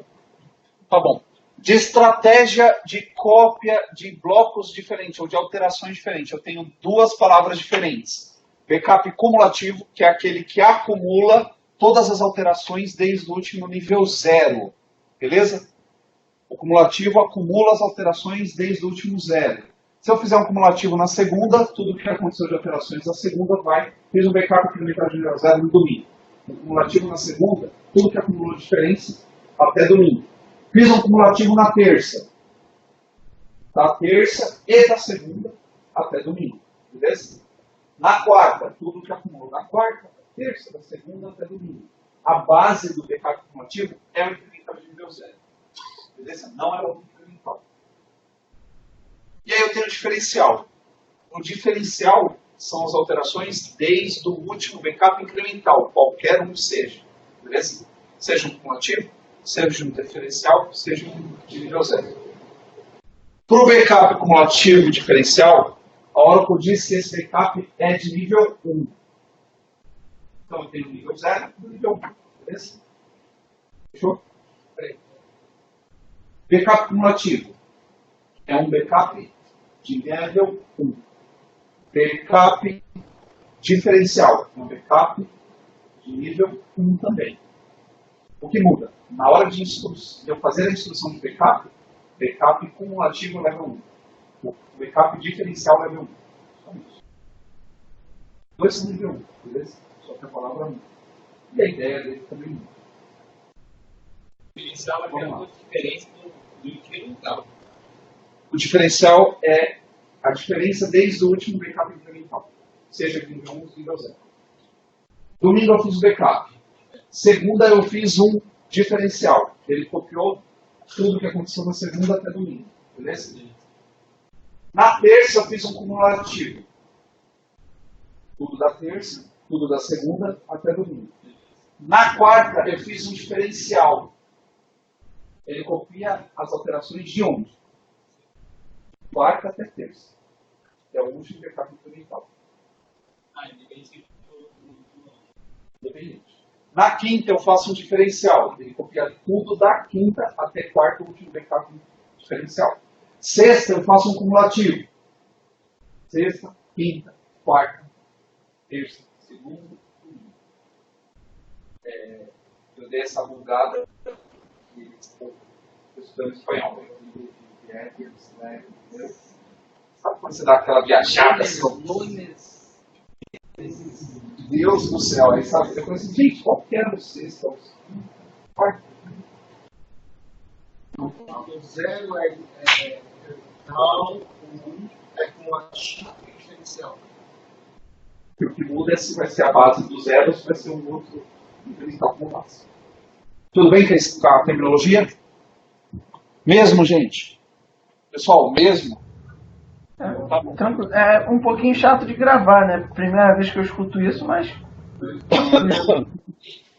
Tá bom. De estratégia de cópia de blocos diferentes ou de alterações diferentes, eu tenho duas palavras diferentes. Backup cumulativo, que é aquele que acumula todas as alterações desde o último nível 0. Beleza? O cumulativo acumula as alterações desde o último 0. Se eu fizer um cumulativo na segunda, tudo que aconteceu de alterações na segunda vai. Fiz um backup incremental de nível 0 no domingo. Um cumulativo na segunda, tudo que acumulou de diferença até domingo. Fiz um cumulativo na terça. Da terça e da segunda até domingo. Beleza? Na quarta, tudo que acumulou da quarta, da terça, da segunda até domingo. A base do backup cumulativo é o incremental de nível 0. Beleza? Não é o incremental. E aí eu tenho o diferencial. O diferencial são as alterações desde o último backup incremental, qualquer um seja. Beleza? Seja um cumulativo, seja um diferencial, seja um de nível 0. Para o backup cumulativo diferencial, a Oracle diz que esse backup é de nível 1. Então eu tenho nível 0 e nível 1. Beleza? Fechou? Backup cumulativo é um backup de nível 1. Backup diferencial é um backup de nível 1 também. O que muda? Na hora de eu fazer a instrução de backup, backup cumulativo level 1. O backup diferencial level 1. Só isso. Dois são nível 1, beleza? Só que a palavra 1. E a ideia dele também muda. O diferencial é a diferença do incremental. O diferencial é a diferença desde o último backup incremental. Seja de nível 1 ou nível 0. Domingo eu fiz o backup. Segunda eu fiz um diferencial. Ele copiou tudo que aconteceu na segunda até domingo. Beleza? Na terça eu fiz um cumulativo. Tudo da terça, tudo da segunda até domingo. Na quarta eu fiz um diferencial. Ele copia as alterações de onde? Quarta até terça. É o último backup incremental. Independente. Na quinta eu faço um diferencial. Ele copia tudo da quinta até quarta, o último backup diferencial. Sexta eu faço um cumulativo. Sexta, quinta, quarta, terça, segunda, domingo. Eu dei essa bugada e estou estudando espanhol. Sabe quando você dá aquela viajada? Deus do céu, aí sabe, você fala assim, gente, qual que era o sexto? O 0 é incremental, o 1 é cumulativo e diferencial. O que muda é se vai ser a base do 0 ou se vai ser um outro incremental como base. Tudo bem com a terminologia? Mesmo, gente? Pessoal, mesmo? Tá bom. Tranquilo. É um pouquinho chato de gravar, né? Primeira vez que eu escuto isso, mas.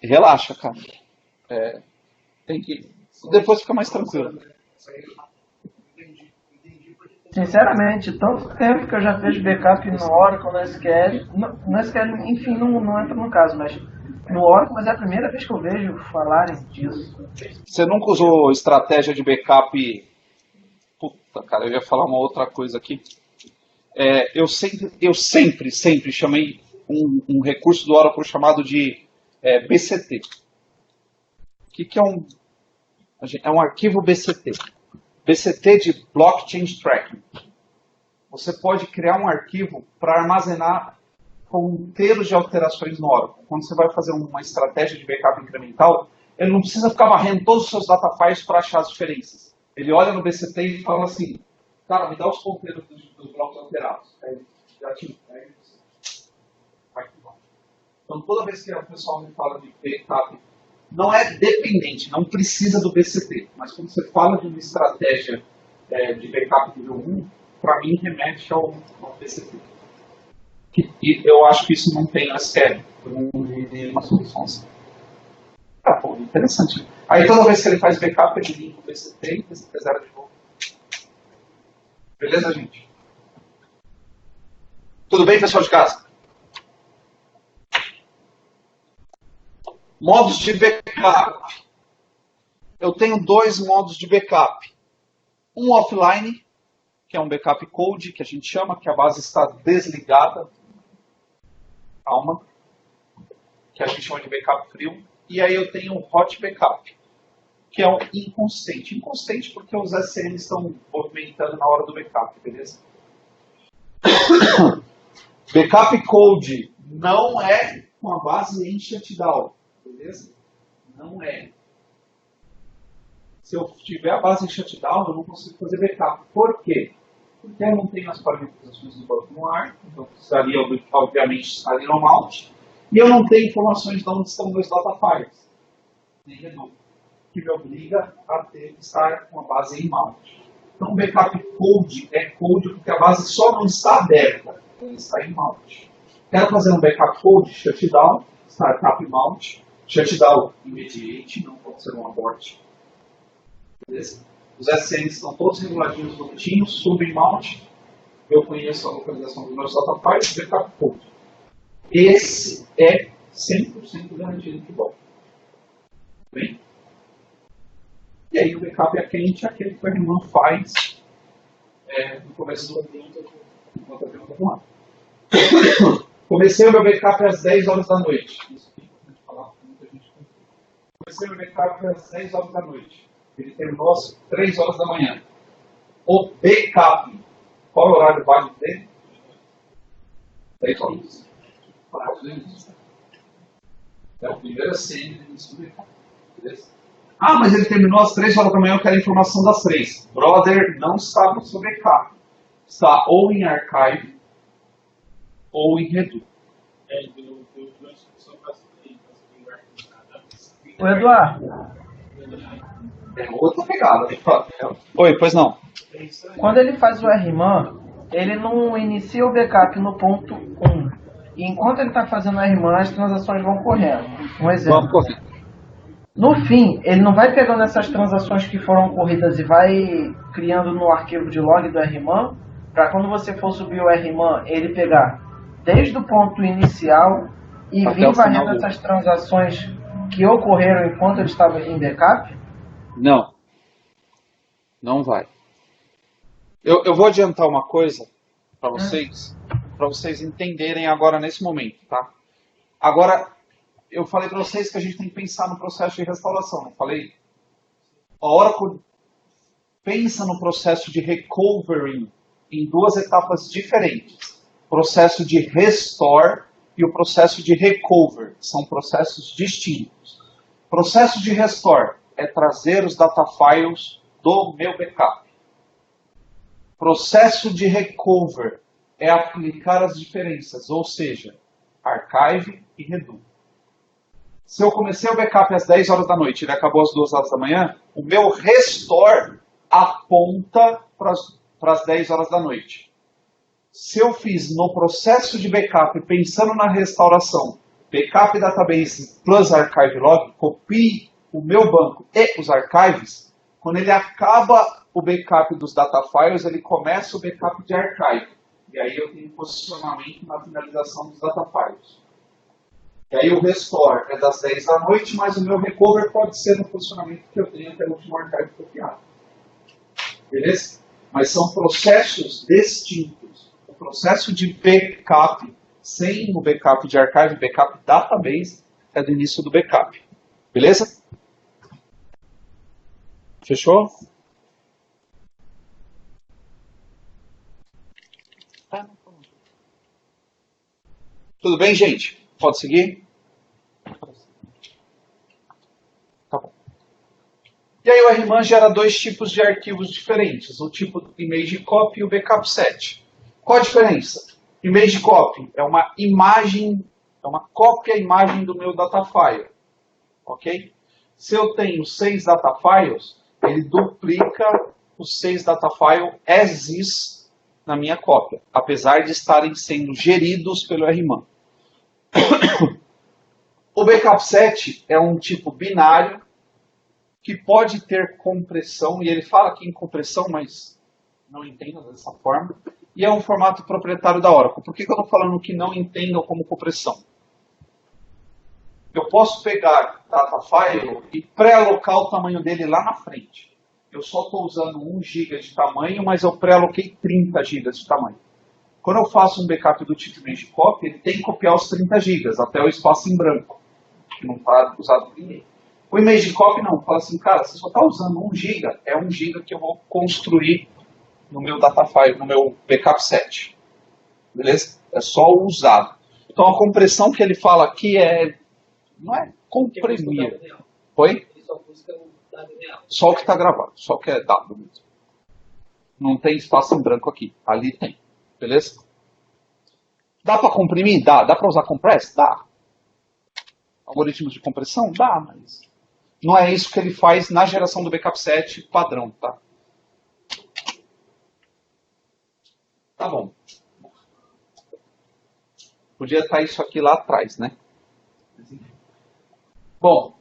Relaxa, cara. Tem que. Depois fica mais tranquilo. Sinceramente, tanto tempo que eu já fiz backup no Oracle, no SQL. No SQL, enfim, não entra no caso, mas no Oracle, mas é a primeira vez que eu vejo falarem disso. Você nunca usou estratégia de backup? Puta, cara, eu ia falar uma outra coisa aqui. Eu sempre chamei um recurso do Oracle chamado de BCT. O que é um... É um arquivo BCT. BCT de Blockchain Tracking. Você pode criar um arquivo para armazenar ponteiros de alterações no Oracle. Quando você vai fazer uma estratégia de backup incremental, ele não precisa ficar varrendo todos os seus data files para achar as diferenças. Ele olha no BCT e fala assim, cara, me dá os ponteiros dos blocos alterados. Aí já tinha. Então, toda vez que o pessoal me fala de backup, não é dependente, não precisa do BCT. Mas quando você fala de uma estratégia de backup nível 1, para mim remete ao BCT. E eu acho que isso não tem no SQL. Eu não vi uma solução assim. Pô, interessante. Aí toda vez que ele faz backup, ele limpa o BCT e o BCT zero de novo. Beleza, gente? Tudo bem, pessoal de casa? Modos de backup. Eu tenho dois modos de backup. Um offline, que é um backup cold, que a gente chama, que a base está desligada. Calma. Que a gente chama de backup frio. E aí eu tenho um hot backup, que é um inconsistente. Inconsistente porque os SCM estão movimentando na hora do backup, beleza? Backup cold não é com a base em shutdown, beleza? Não é. Se eu tiver a base em shutdown, eu não consigo fazer backup. Por quê? Porque eu não tenho as parametrizações do banco no ar, então precisaria, obviamente, estar ali no mount. E eu não tenho informações de onde estão meus data files, nem Redux, que me obriga a ter que estar com a base em mount. Então, backup cold é cold porque a base só não está aberta, ela está em mount. Quero fazer um backup cold, shutdown, startup mount, shutdown immediate, não pode ser um abort. Beleza? Os SCNs estão todos reguladinhos, bonitinhos, sub em mount, eu conheço a localização dos meus data files, backup cold. Esse é 100% garantido que volta. Bem? E aí o backup é quente, aquele que o irmão faz no começo do evento. Comecei o meu backup às 10 horas da noite. Isso aqui, falar, muita gente. Comecei o meu backup às 10 horas da noite. Ele terminou às 3 horas da manhã. O backup, qual é o horário válido dele? 10 horas. É o primeiro CN do início do backup. Beleza? Ah, mas ele terminou às 3 horas da manhã, eu quero a informação das 3. Brother, não está no seu backup. Está ou em archive ou em Redux. Ô Eduardo, É outra pegada. Oi, pois não. quando ele faz o RMAN, ele não inicia o backup no ponto 1. E enquanto ele está fazendo o RMAN, as transações vão correndo. Um exemplo. Vamos correr. No fim, ele não vai pegando essas transações que foram ocorridas e vai criando no arquivo de log do RMAN, para quando você for subir o RMAN, ele pegar desde o ponto inicial e Até vir o final varrendo essas transações que ocorreram enquanto ele estava em backup? Não. Não vai. Eu vou adiantar uma coisa para vocês entenderem agora nesse momento, tá? Agora, eu falei para vocês que a gente tem que pensar no processo de restauração, não falei? A Oracle pensa no processo de recovery em duas etapas diferentes. O processo de restore e o processo de recover. São processos distintos. O processo de restore é trazer os data files do meu backup. O processo de recover é aplicar as diferenças, ou seja, archive e redo. Se eu comecei o backup às 10 horas da noite e ele acabou às 2 horas da manhã, o meu restore aponta para as 10 horas da noite. Se eu fiz no processo de backup, pensando na restauração, backup database plus archive log, copie o meu banco e os archives, quando ele acaba o backup dos data files, ele começa o backup de archive. E aí eu tenho posicionamento na finalização dos data files. E aí o restore é das 10 da noite, mas o meu recover pode ser no posicionamento que eu tenho até o último archive copiado. Beleza? Mas são processos distintos. O processo de backup sem o backup de archive, backup database, é do início do backup. Beleza? Fechou? Tudo bem, gente? Pode seguir? Tá bom. E aí o RMAN gera dois tipos de arquivos diferentes, o tipo image copy e o backup set. Qual a diferença? Image copy é uma imagem, é uma cópia imagem do meu data file. Ok? Se eu tenho 6 data files, ele duplica os 6 data files as is na minha cópia, apesar de estarem sendo geridos pelo RMAN. O backup set é um tipo binário que pode ter compressão, e ele fala aqui em compressão, mas não entenda dessa forma, e é um formato proprietário da Oracle. Por que eu estou falando que não entendam como compressão? Eu posso pegar data file e pré-alocar o tamanho dele lá na frente. Eu só estou usando 1 GB de tamanho, mas eu pré-aloquei 30 GB de tamanho. Quando eu faço um backup do tipo image copy, ele tem que copiar os 30 GB, até o espaço em branco, que não está usado por ninguém. O image copy não, fala assim, cara, você só está usando 1 GB, é 1 GB que eu vou construir no meu data file, no meu backup set. Beleza? É só o usado. Então a compressão que ele fala aqui não é comprimir. Oi? Só o que está gravado, só o que é dado mesmo. Não tem espaço em branco aqui, ali tem. Beleza? Dá para comprimir? Dá. Dá para usar compress? Dá. Algoritmos de compressão? Dá, mas não é isso que ele faz na geração do backup set padrão, tá? Tá bom. Podia estar isso aqui lá atrás, né? Bom,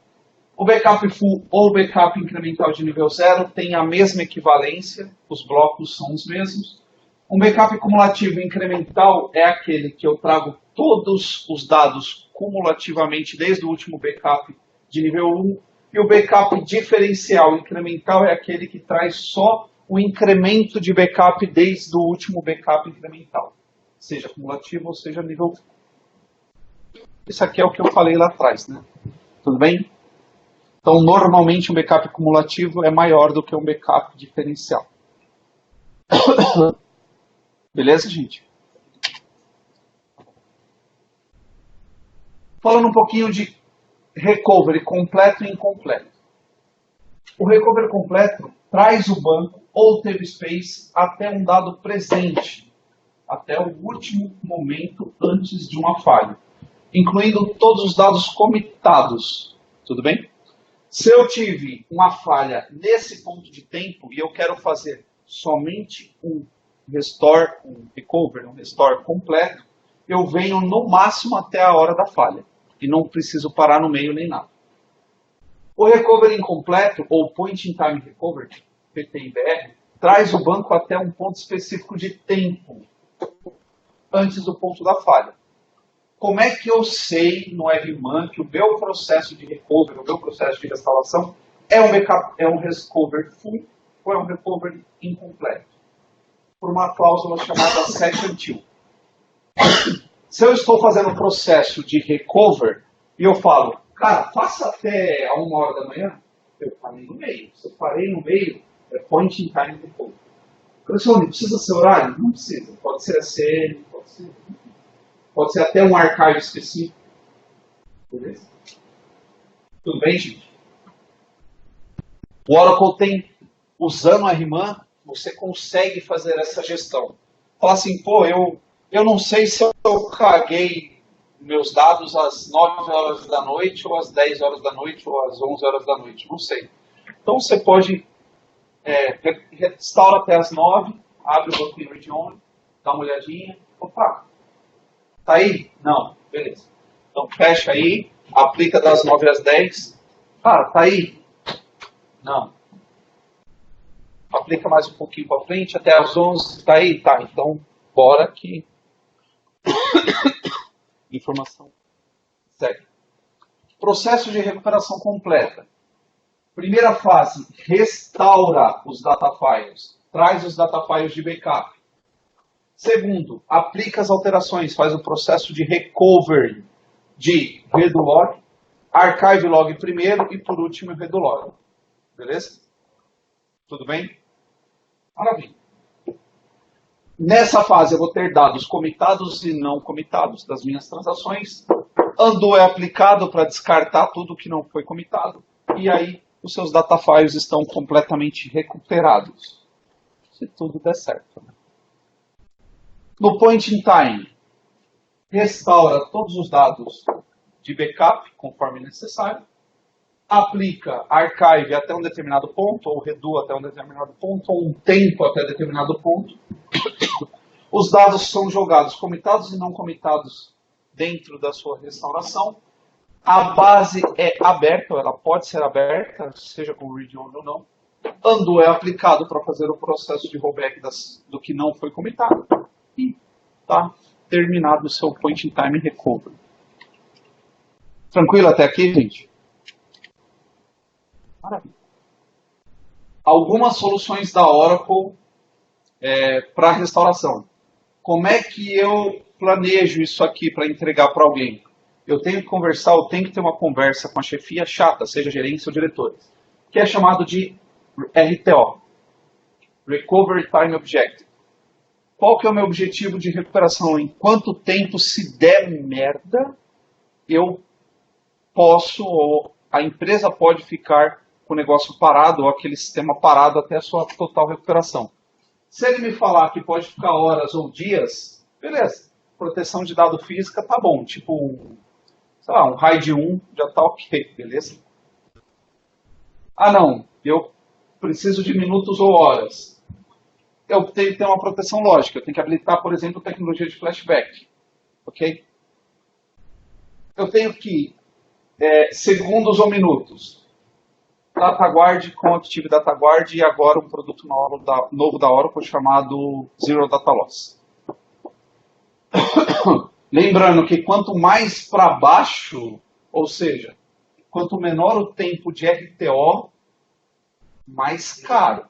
o backup full ou backup incremental de nível 0 tem a mesma equivalência, os blocos são os mesmos. Um backup cumulativo incremental é aquele que eu trago todos os dados cumulativamente desde o último backup de nível 1. E o backup diferencial incremental é aquele que traz só o incremento de backup desde o último backup incremental. Seja cumulativo ou seja nível 1. Isso aqui é o que eu falei lá atrás, né? Tudo bem? Então, normalmente um backup cumulativo é maior do que um backup diferencial. Beleza, gente? Falando um pouquinho de recovery completo e incompleto. O recovery completo traz o banco ou table space até um dado presente, até o último momento antes de uma falha, incluindo todos os dados comitados. Tudo bem? Se eu tive uma falha nesse ponto de tempo e eu quero fazer somente um restore, um recovery, um restore completo, eu venho no máximo até a hora da falha. E não preciso parar no meio nem nada. O recovery incompleto, ou point in time recovery, PTIBR, traz o banco até um ponto específico de tempo, antes do ponto da falha. Como é que eu sei no RMAN que o meu processo de recovery, o meu processo de restauração, é um backup, é um recovery full ou é um recovery incompleto? Por uma cláusula chamada set until. Se eu estou fazendo um processo de recover e eu falo, cara, faça até a 1 hora da manhã, eu parei no meio. Se eu parei no meio, é point in time recovery. Professor, precisa ser horário? Não precisa. Pode ser ACL, pode ser até um archive específico. Beleza? Tudo bem, gente? O Oracle tem, usando a RMAN, você consegue fazer essa gestão. Fala assim, pô, eu não sei se eu caguei meus dados às 9 horas da noite, ou às 10 horas da noite, ou às 11 horas da noite, não sei. Então você pode restaura até às 9, abre o banco em read only, dá uma olhadinha, opa, tá aí? Não, beleza. Então fecha aí, aplica das 9 às 10. Cara, tá aí? Não. Aplica mais um pouquinho para frente, até às 11, tá aí? Tá, então bora que informação segue. Processo de recuperação completa. Primeira fase, restaura os data files. Traz os data files de backup. Segundo, aplica as alterações, faz o processo de recovery de redo log, archive log primeiro e por último redo log. Beleza? Tudo bem? Maravilha. Nessa fase eu vou ter dados comitados e não comitados das minhas transações. Undo é aplicado para descartar tudo que não foi comitado. E aí os seus data files estão completamente recuperados. Se tudo der certo. No point in time, restaura todos os dados de backup, conforme necessário. Aplica archive até um determinado ponto, ou redo até um determinado ponto, ou um tempo até determinado ponto. Os dados são jogados comitados e não comitados dentro da sua restauração. A base é aberta, ela pode ser aberta, seja com read-only ou não. Undo é aplicado para fazer o processo de rollback do que não foi comitado. E está terminado o seu point in time recovery. Tranquilo até aqui, gente? Maravilha. Algumas soluções da Oracle para restauração. Como é que eu planejo isso aqui para entregar para alguém? Eu tenho que conversar, eu tenho que ter uma conversa com a chefia chata, seja gerência ou diretores, que é chamado de RTO, Recovery Time Objective. Qual que é o meu objetivo de recuperação? Em quanto tempo, se der merda, eu posso, ou a empresa pode ficar com o negócio parado, ou aquele sistema parado até a sua total recuperação. Se ele me falar que pode ficar horas ou dias, beleza. Proteção de dado física tá bom. Tipo, sei lá, um RAID 1 já tá ok, beleza? Ah não, eu preciso de minutos ou horas. Eu tenho que ter uma proteção lógica. Eu tenho que habilitar, por exemplo, tecnologia de flashback. Ok? Eu tenho que, segundos ou minutos. DataGuard com Active DataGuard e agora um produto novo da Oracle chamado Zero Data Loss. Lembrando que quanto mais para baixo, ou seja, quanto menor o tempo de RTO, mais caro.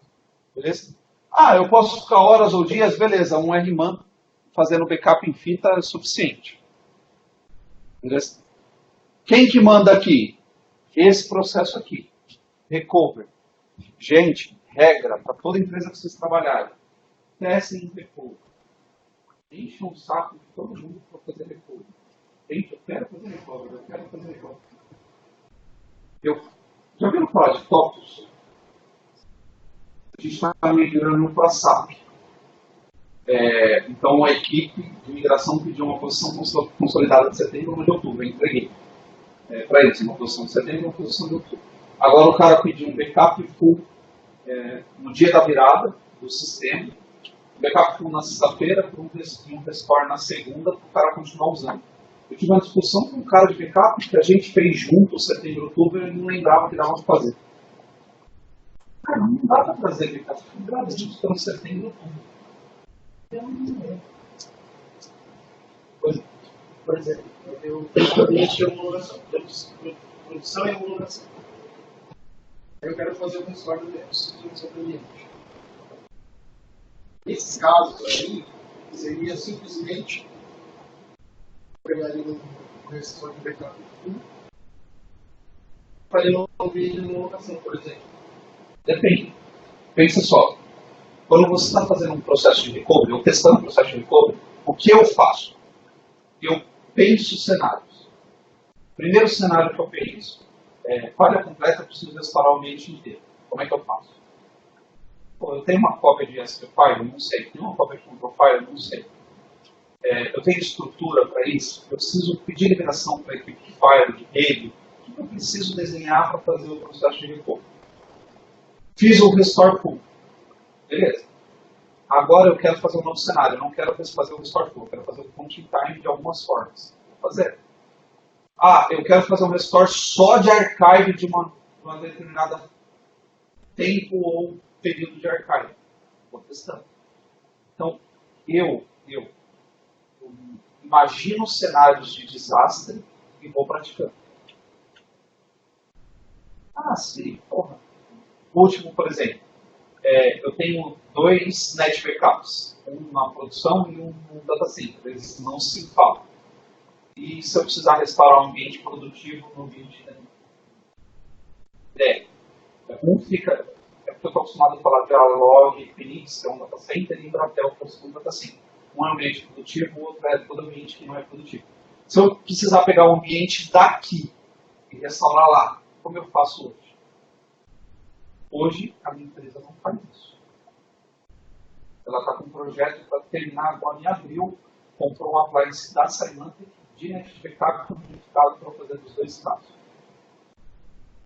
Beleza? Ah, eu posso ficar horas ou dias? Beleza, um RMAN fazendo backup em fita é suficiente. Beleza? Quem que manda aqui? Esse processo aqui. Recover. Gente, regra para toda empresa que vocês trabalharem. Testem em recover. Enche um saco de todo mundo para fazer recover. Gente, eu quero fazer recover, eu quero fazer recover. Já viram falar de TOPS? A gente está migrando para SAP. Então a equipe de migração pediu uma posição consolidada de setembro e uma de outubro. Eu entreguei para eles uma posição de setembro e uma posição de outubro. Agora o cara pediu um backup full no dia da virada do sistema, backup full na sexta-feira, um restore na segunda, para o cara continuar usando. Eu tive uma discussão com um cara de backup que a gente fez junto, setembro e outubro, e ele não lembrava que dava para fazer. Cara, não dá para fazer backup full, a gente está no setembro e outubro. Por exemplo, eu tenho ambiente de homologação, produção e homologação. Eu quero fazer um restore do seu ambiente. Nesses casos aí, seria simplesmente pegaria um restore de backup para desenvolver de homologação, por exemplo. Depende. Pensa só. Quando você está fazendo um processo de recovery, ou testando um processo de recovery, o que eu faço? Eu penso cenários. Primeiro cenário que eu penso. Falha completa, eu preciso restaurar o ambiente inteiro. Como é que eu faço? Pô, eu tenho uma cópia de SQL File? Não sei. Tenho uma cópia de Control File? Não sei. Eu tenho estrutura para isso? Eu preciso pedir liberação para a equipe de File, de rede? O que eu preciso desenhar para fazer o processo de recovery? Fiz o Restore Full. Beleza. Agora eu quero fazer um novo cenário, eu não quero fazer o restore flow, eu quero fazer o counting time de algumas formas. Vou fazer. Eu quero fazer um restore só de archive de uma determinada tempo ou período de archive. Vou testando. Então, eu imagino cenários de desastre e vou praticando. Sim, porra. O último, por exemplo, eu tenho 2 net backups, um na produção e um no data center. Eles não se falam. E se eu precisar restaurar um ambiente produtivo no ambiente um fica, porque eu estou acostumado a falar de log, Phoenix, que é um data center, e Embratel, que é o segundo data center. Um é um ambiente produtivo, o outro é todo ambiente que não é produtivo. Se eu precisar pegar o ambiente daqui e restaurar lá, como eu faço hoje? Hoje, a minha empresa não faz isso. Ela está com um projeto para terminar agora em abril, comprou um appliance da Symantec de net backup modificado para fazer dos 2 casos.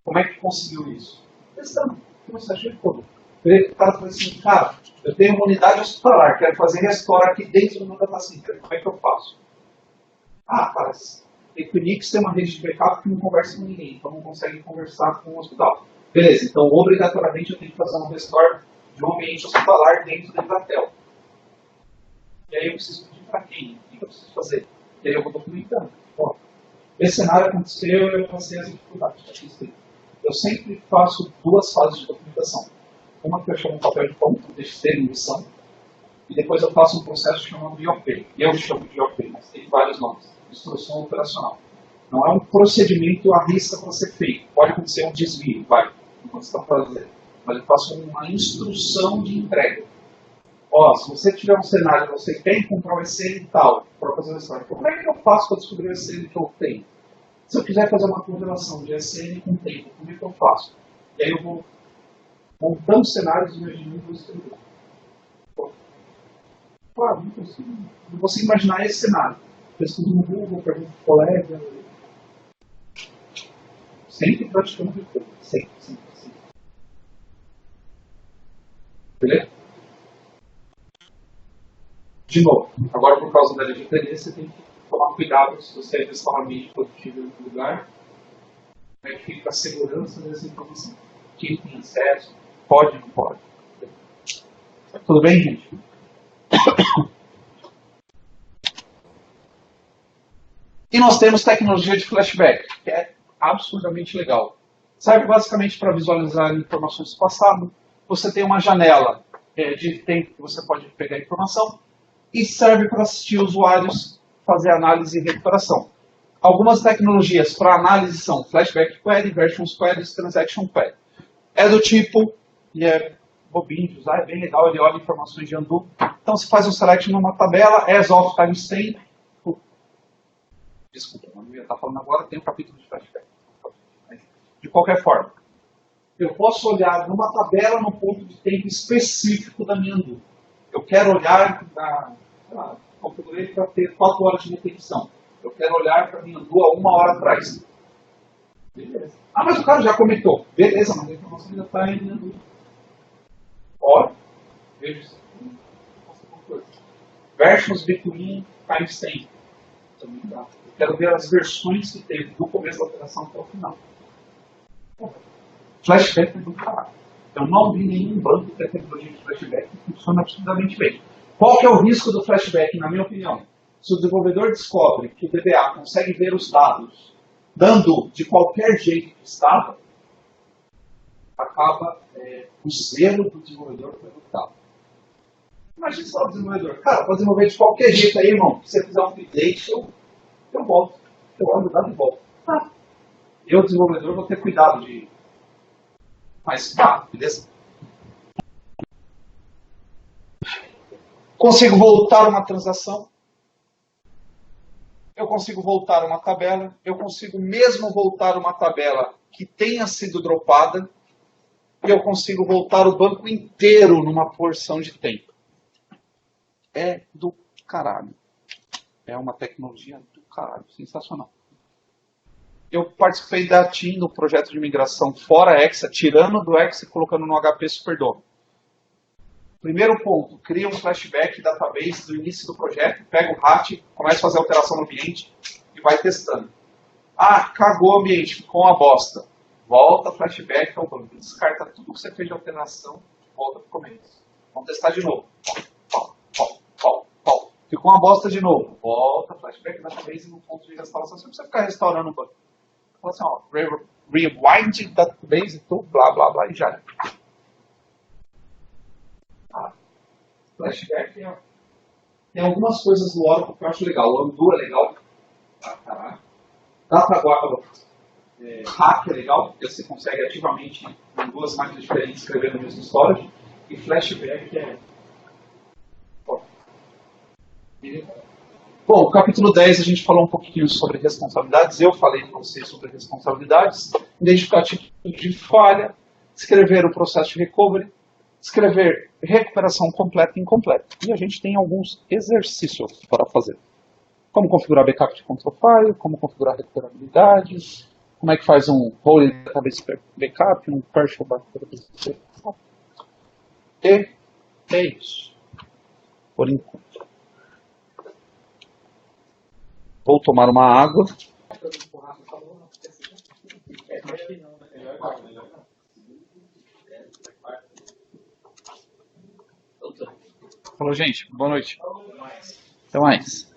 Como é que conseguiu isso? Testando. Começou a de código. O cara falou assim, cara, eu tenho uma unidade hospitalar, quero fazer restore aqui dentro do meu data center. Como é que eu faço? Cara, Equinix tem uma rede de backup que não conversa com ninguém, então não consegue conversar com o hospital. Beleza, então obrigatoriamente eu tenho que fazer um restore de um ambiente hospitalar dentro do Embratel. E aí eu preciso pedir para quem? O que eu preciso fazer? E aí eu vou documentando. Esse cenário aconteceu e eu passei as dificuldades. Eu sempre faço 2 fases de documentação. Uma que eu chamo de papel de ponto, deixo ser emissão, e depois eu faço um processo chamado de IOP. Eu chamo de IOP, mas tem vários nomes. Instrução operacional. Não é um procedimento à risca para ser feito. Pode acontecer um desvio, enquanto você está fazendo. Mas eu faço uma instrução de entrega. Se você tiver um cenário que você quer encontrar um ECN tal para fazer uma história, como é que eu faço para descobrir o ECN que eu tenho? Se eu quiser fazer uma correlação de ECN com tempo, como é que eu faço? E aí eu vou montando cenários e imaginando o escrever. Não consigo. Não consigo imaginar esse cenário. Pesquiso no Google, pergunto para o colega. Sempre praticando depois. Sempre. Beleza? De novo, agora por causa da LGPD, você tem que tomar cuidado se você é pessoalmente produtivo em outro lugar. Como é que fica a segurança dessa informação? Quem tem acesso? Pode ou não pode? Tudo bem, gente? E nós temos tecnologia de flashback, que é absurdamente legal. Serve basicamente para visualizar informações do passado. Você tem uma janela de tempo que você pode pegar a informação e serve para assistir usuários fazer análise e recuperação. Algumas tecnologias para análise são Flashback Query, Versions Query, Transaction Query. É do tipo, e é bobinho de usar, é bem legal, ele olha informações de undo. Então você faz um select numa tabela, as of timestamp. Desculpa, não ia estar falando agora, tem um capítulo de Flashback. De qualquer forma, eu posso olhar numa tabela no ponto de tempo específico da minha undo. Eu quero olhar configurei para ter 4 horas de repetição. Eu quero olhar para minha undo há 1 hora atrás. Beleza. Mas o cara já comentou. Beleza, mas a informação ainda está em minha undo. Olha, veja isso aqui. Versions between timestamp. Também dá. Eu quero ver as versões que teve do começo da operação até o final. Flashback é do caralho. Eu não vi nenhum banco que tem tecnologia de flashback que funciona absolutamente bem. Qual que é o risco do flashback, na minha opinião? Se o desenvolvedor descobre que o DBA consegue ver os dados dando de qualquer jeito que estava, acaba o zelo do desenvolvedor perguntado. Imagina só o desenvolvedor. Cara, pode desenvolver de qualquer jeito aí, irmão. Se você fizer um update, eu volto. Eu olho o dado e volto. Eu, desenvolvedor, vou ter cuidado de... Mas, beleza? Consigo voltar uma transação. Eu consigo voltar uma tabela. Eu consigo mesmo voltar uma tabela que tenha sido dropada. E eu consigo voltar o banco inteiro numa porção de tempo. É do caralho. É uma tecnologia do caralho. Sensacional. Eu participei da TIM no projeto de migração fora Hexa, tirando do Hexa e colocando no HP Superdome. Primeiro ponto, cria um flashback database do início do projeto, pega o RAT, começa a fazer alteração no ambiente e vai testando. Ah, cagou o ambiente, ficou uma bosta. Volta, flashback ao banco, descarta tudo que você fez de alteração, volta para o começo. Vamos testar de novo. Ficou uma bosta de novo. Volta, flashback database no ponto de restauração. Você não precisa ficar restaurando o banco. Fala assim, ó, rewind database, tudo, blá, blá, blá, e já. Flashback tem algumas coisas no Oracle que eu acho legal. O Undo é legal. Dá para guardar. Hack é legal, porque você consegue ativamente, em duas máquinas diferentes, escrever no mesmo storage. E flashback é. Bom, capítulo 10 a gente falou um pouquinho sobre responsabilidades. Eu falei para vocês sobre responsabilidades. Identificar tipo de falha, escrever o processo de recovery, escrever recuperação completa e incompleta. E a gente tem alguns exercícios para fazer. Como configurar backup de control file, como configurar recuperabilidade, como é que faz um whole database backup, um partial database backup. E é isso. Por enquanto. Vou tomar uma água. Falou, gente. Boa noite. Até mais.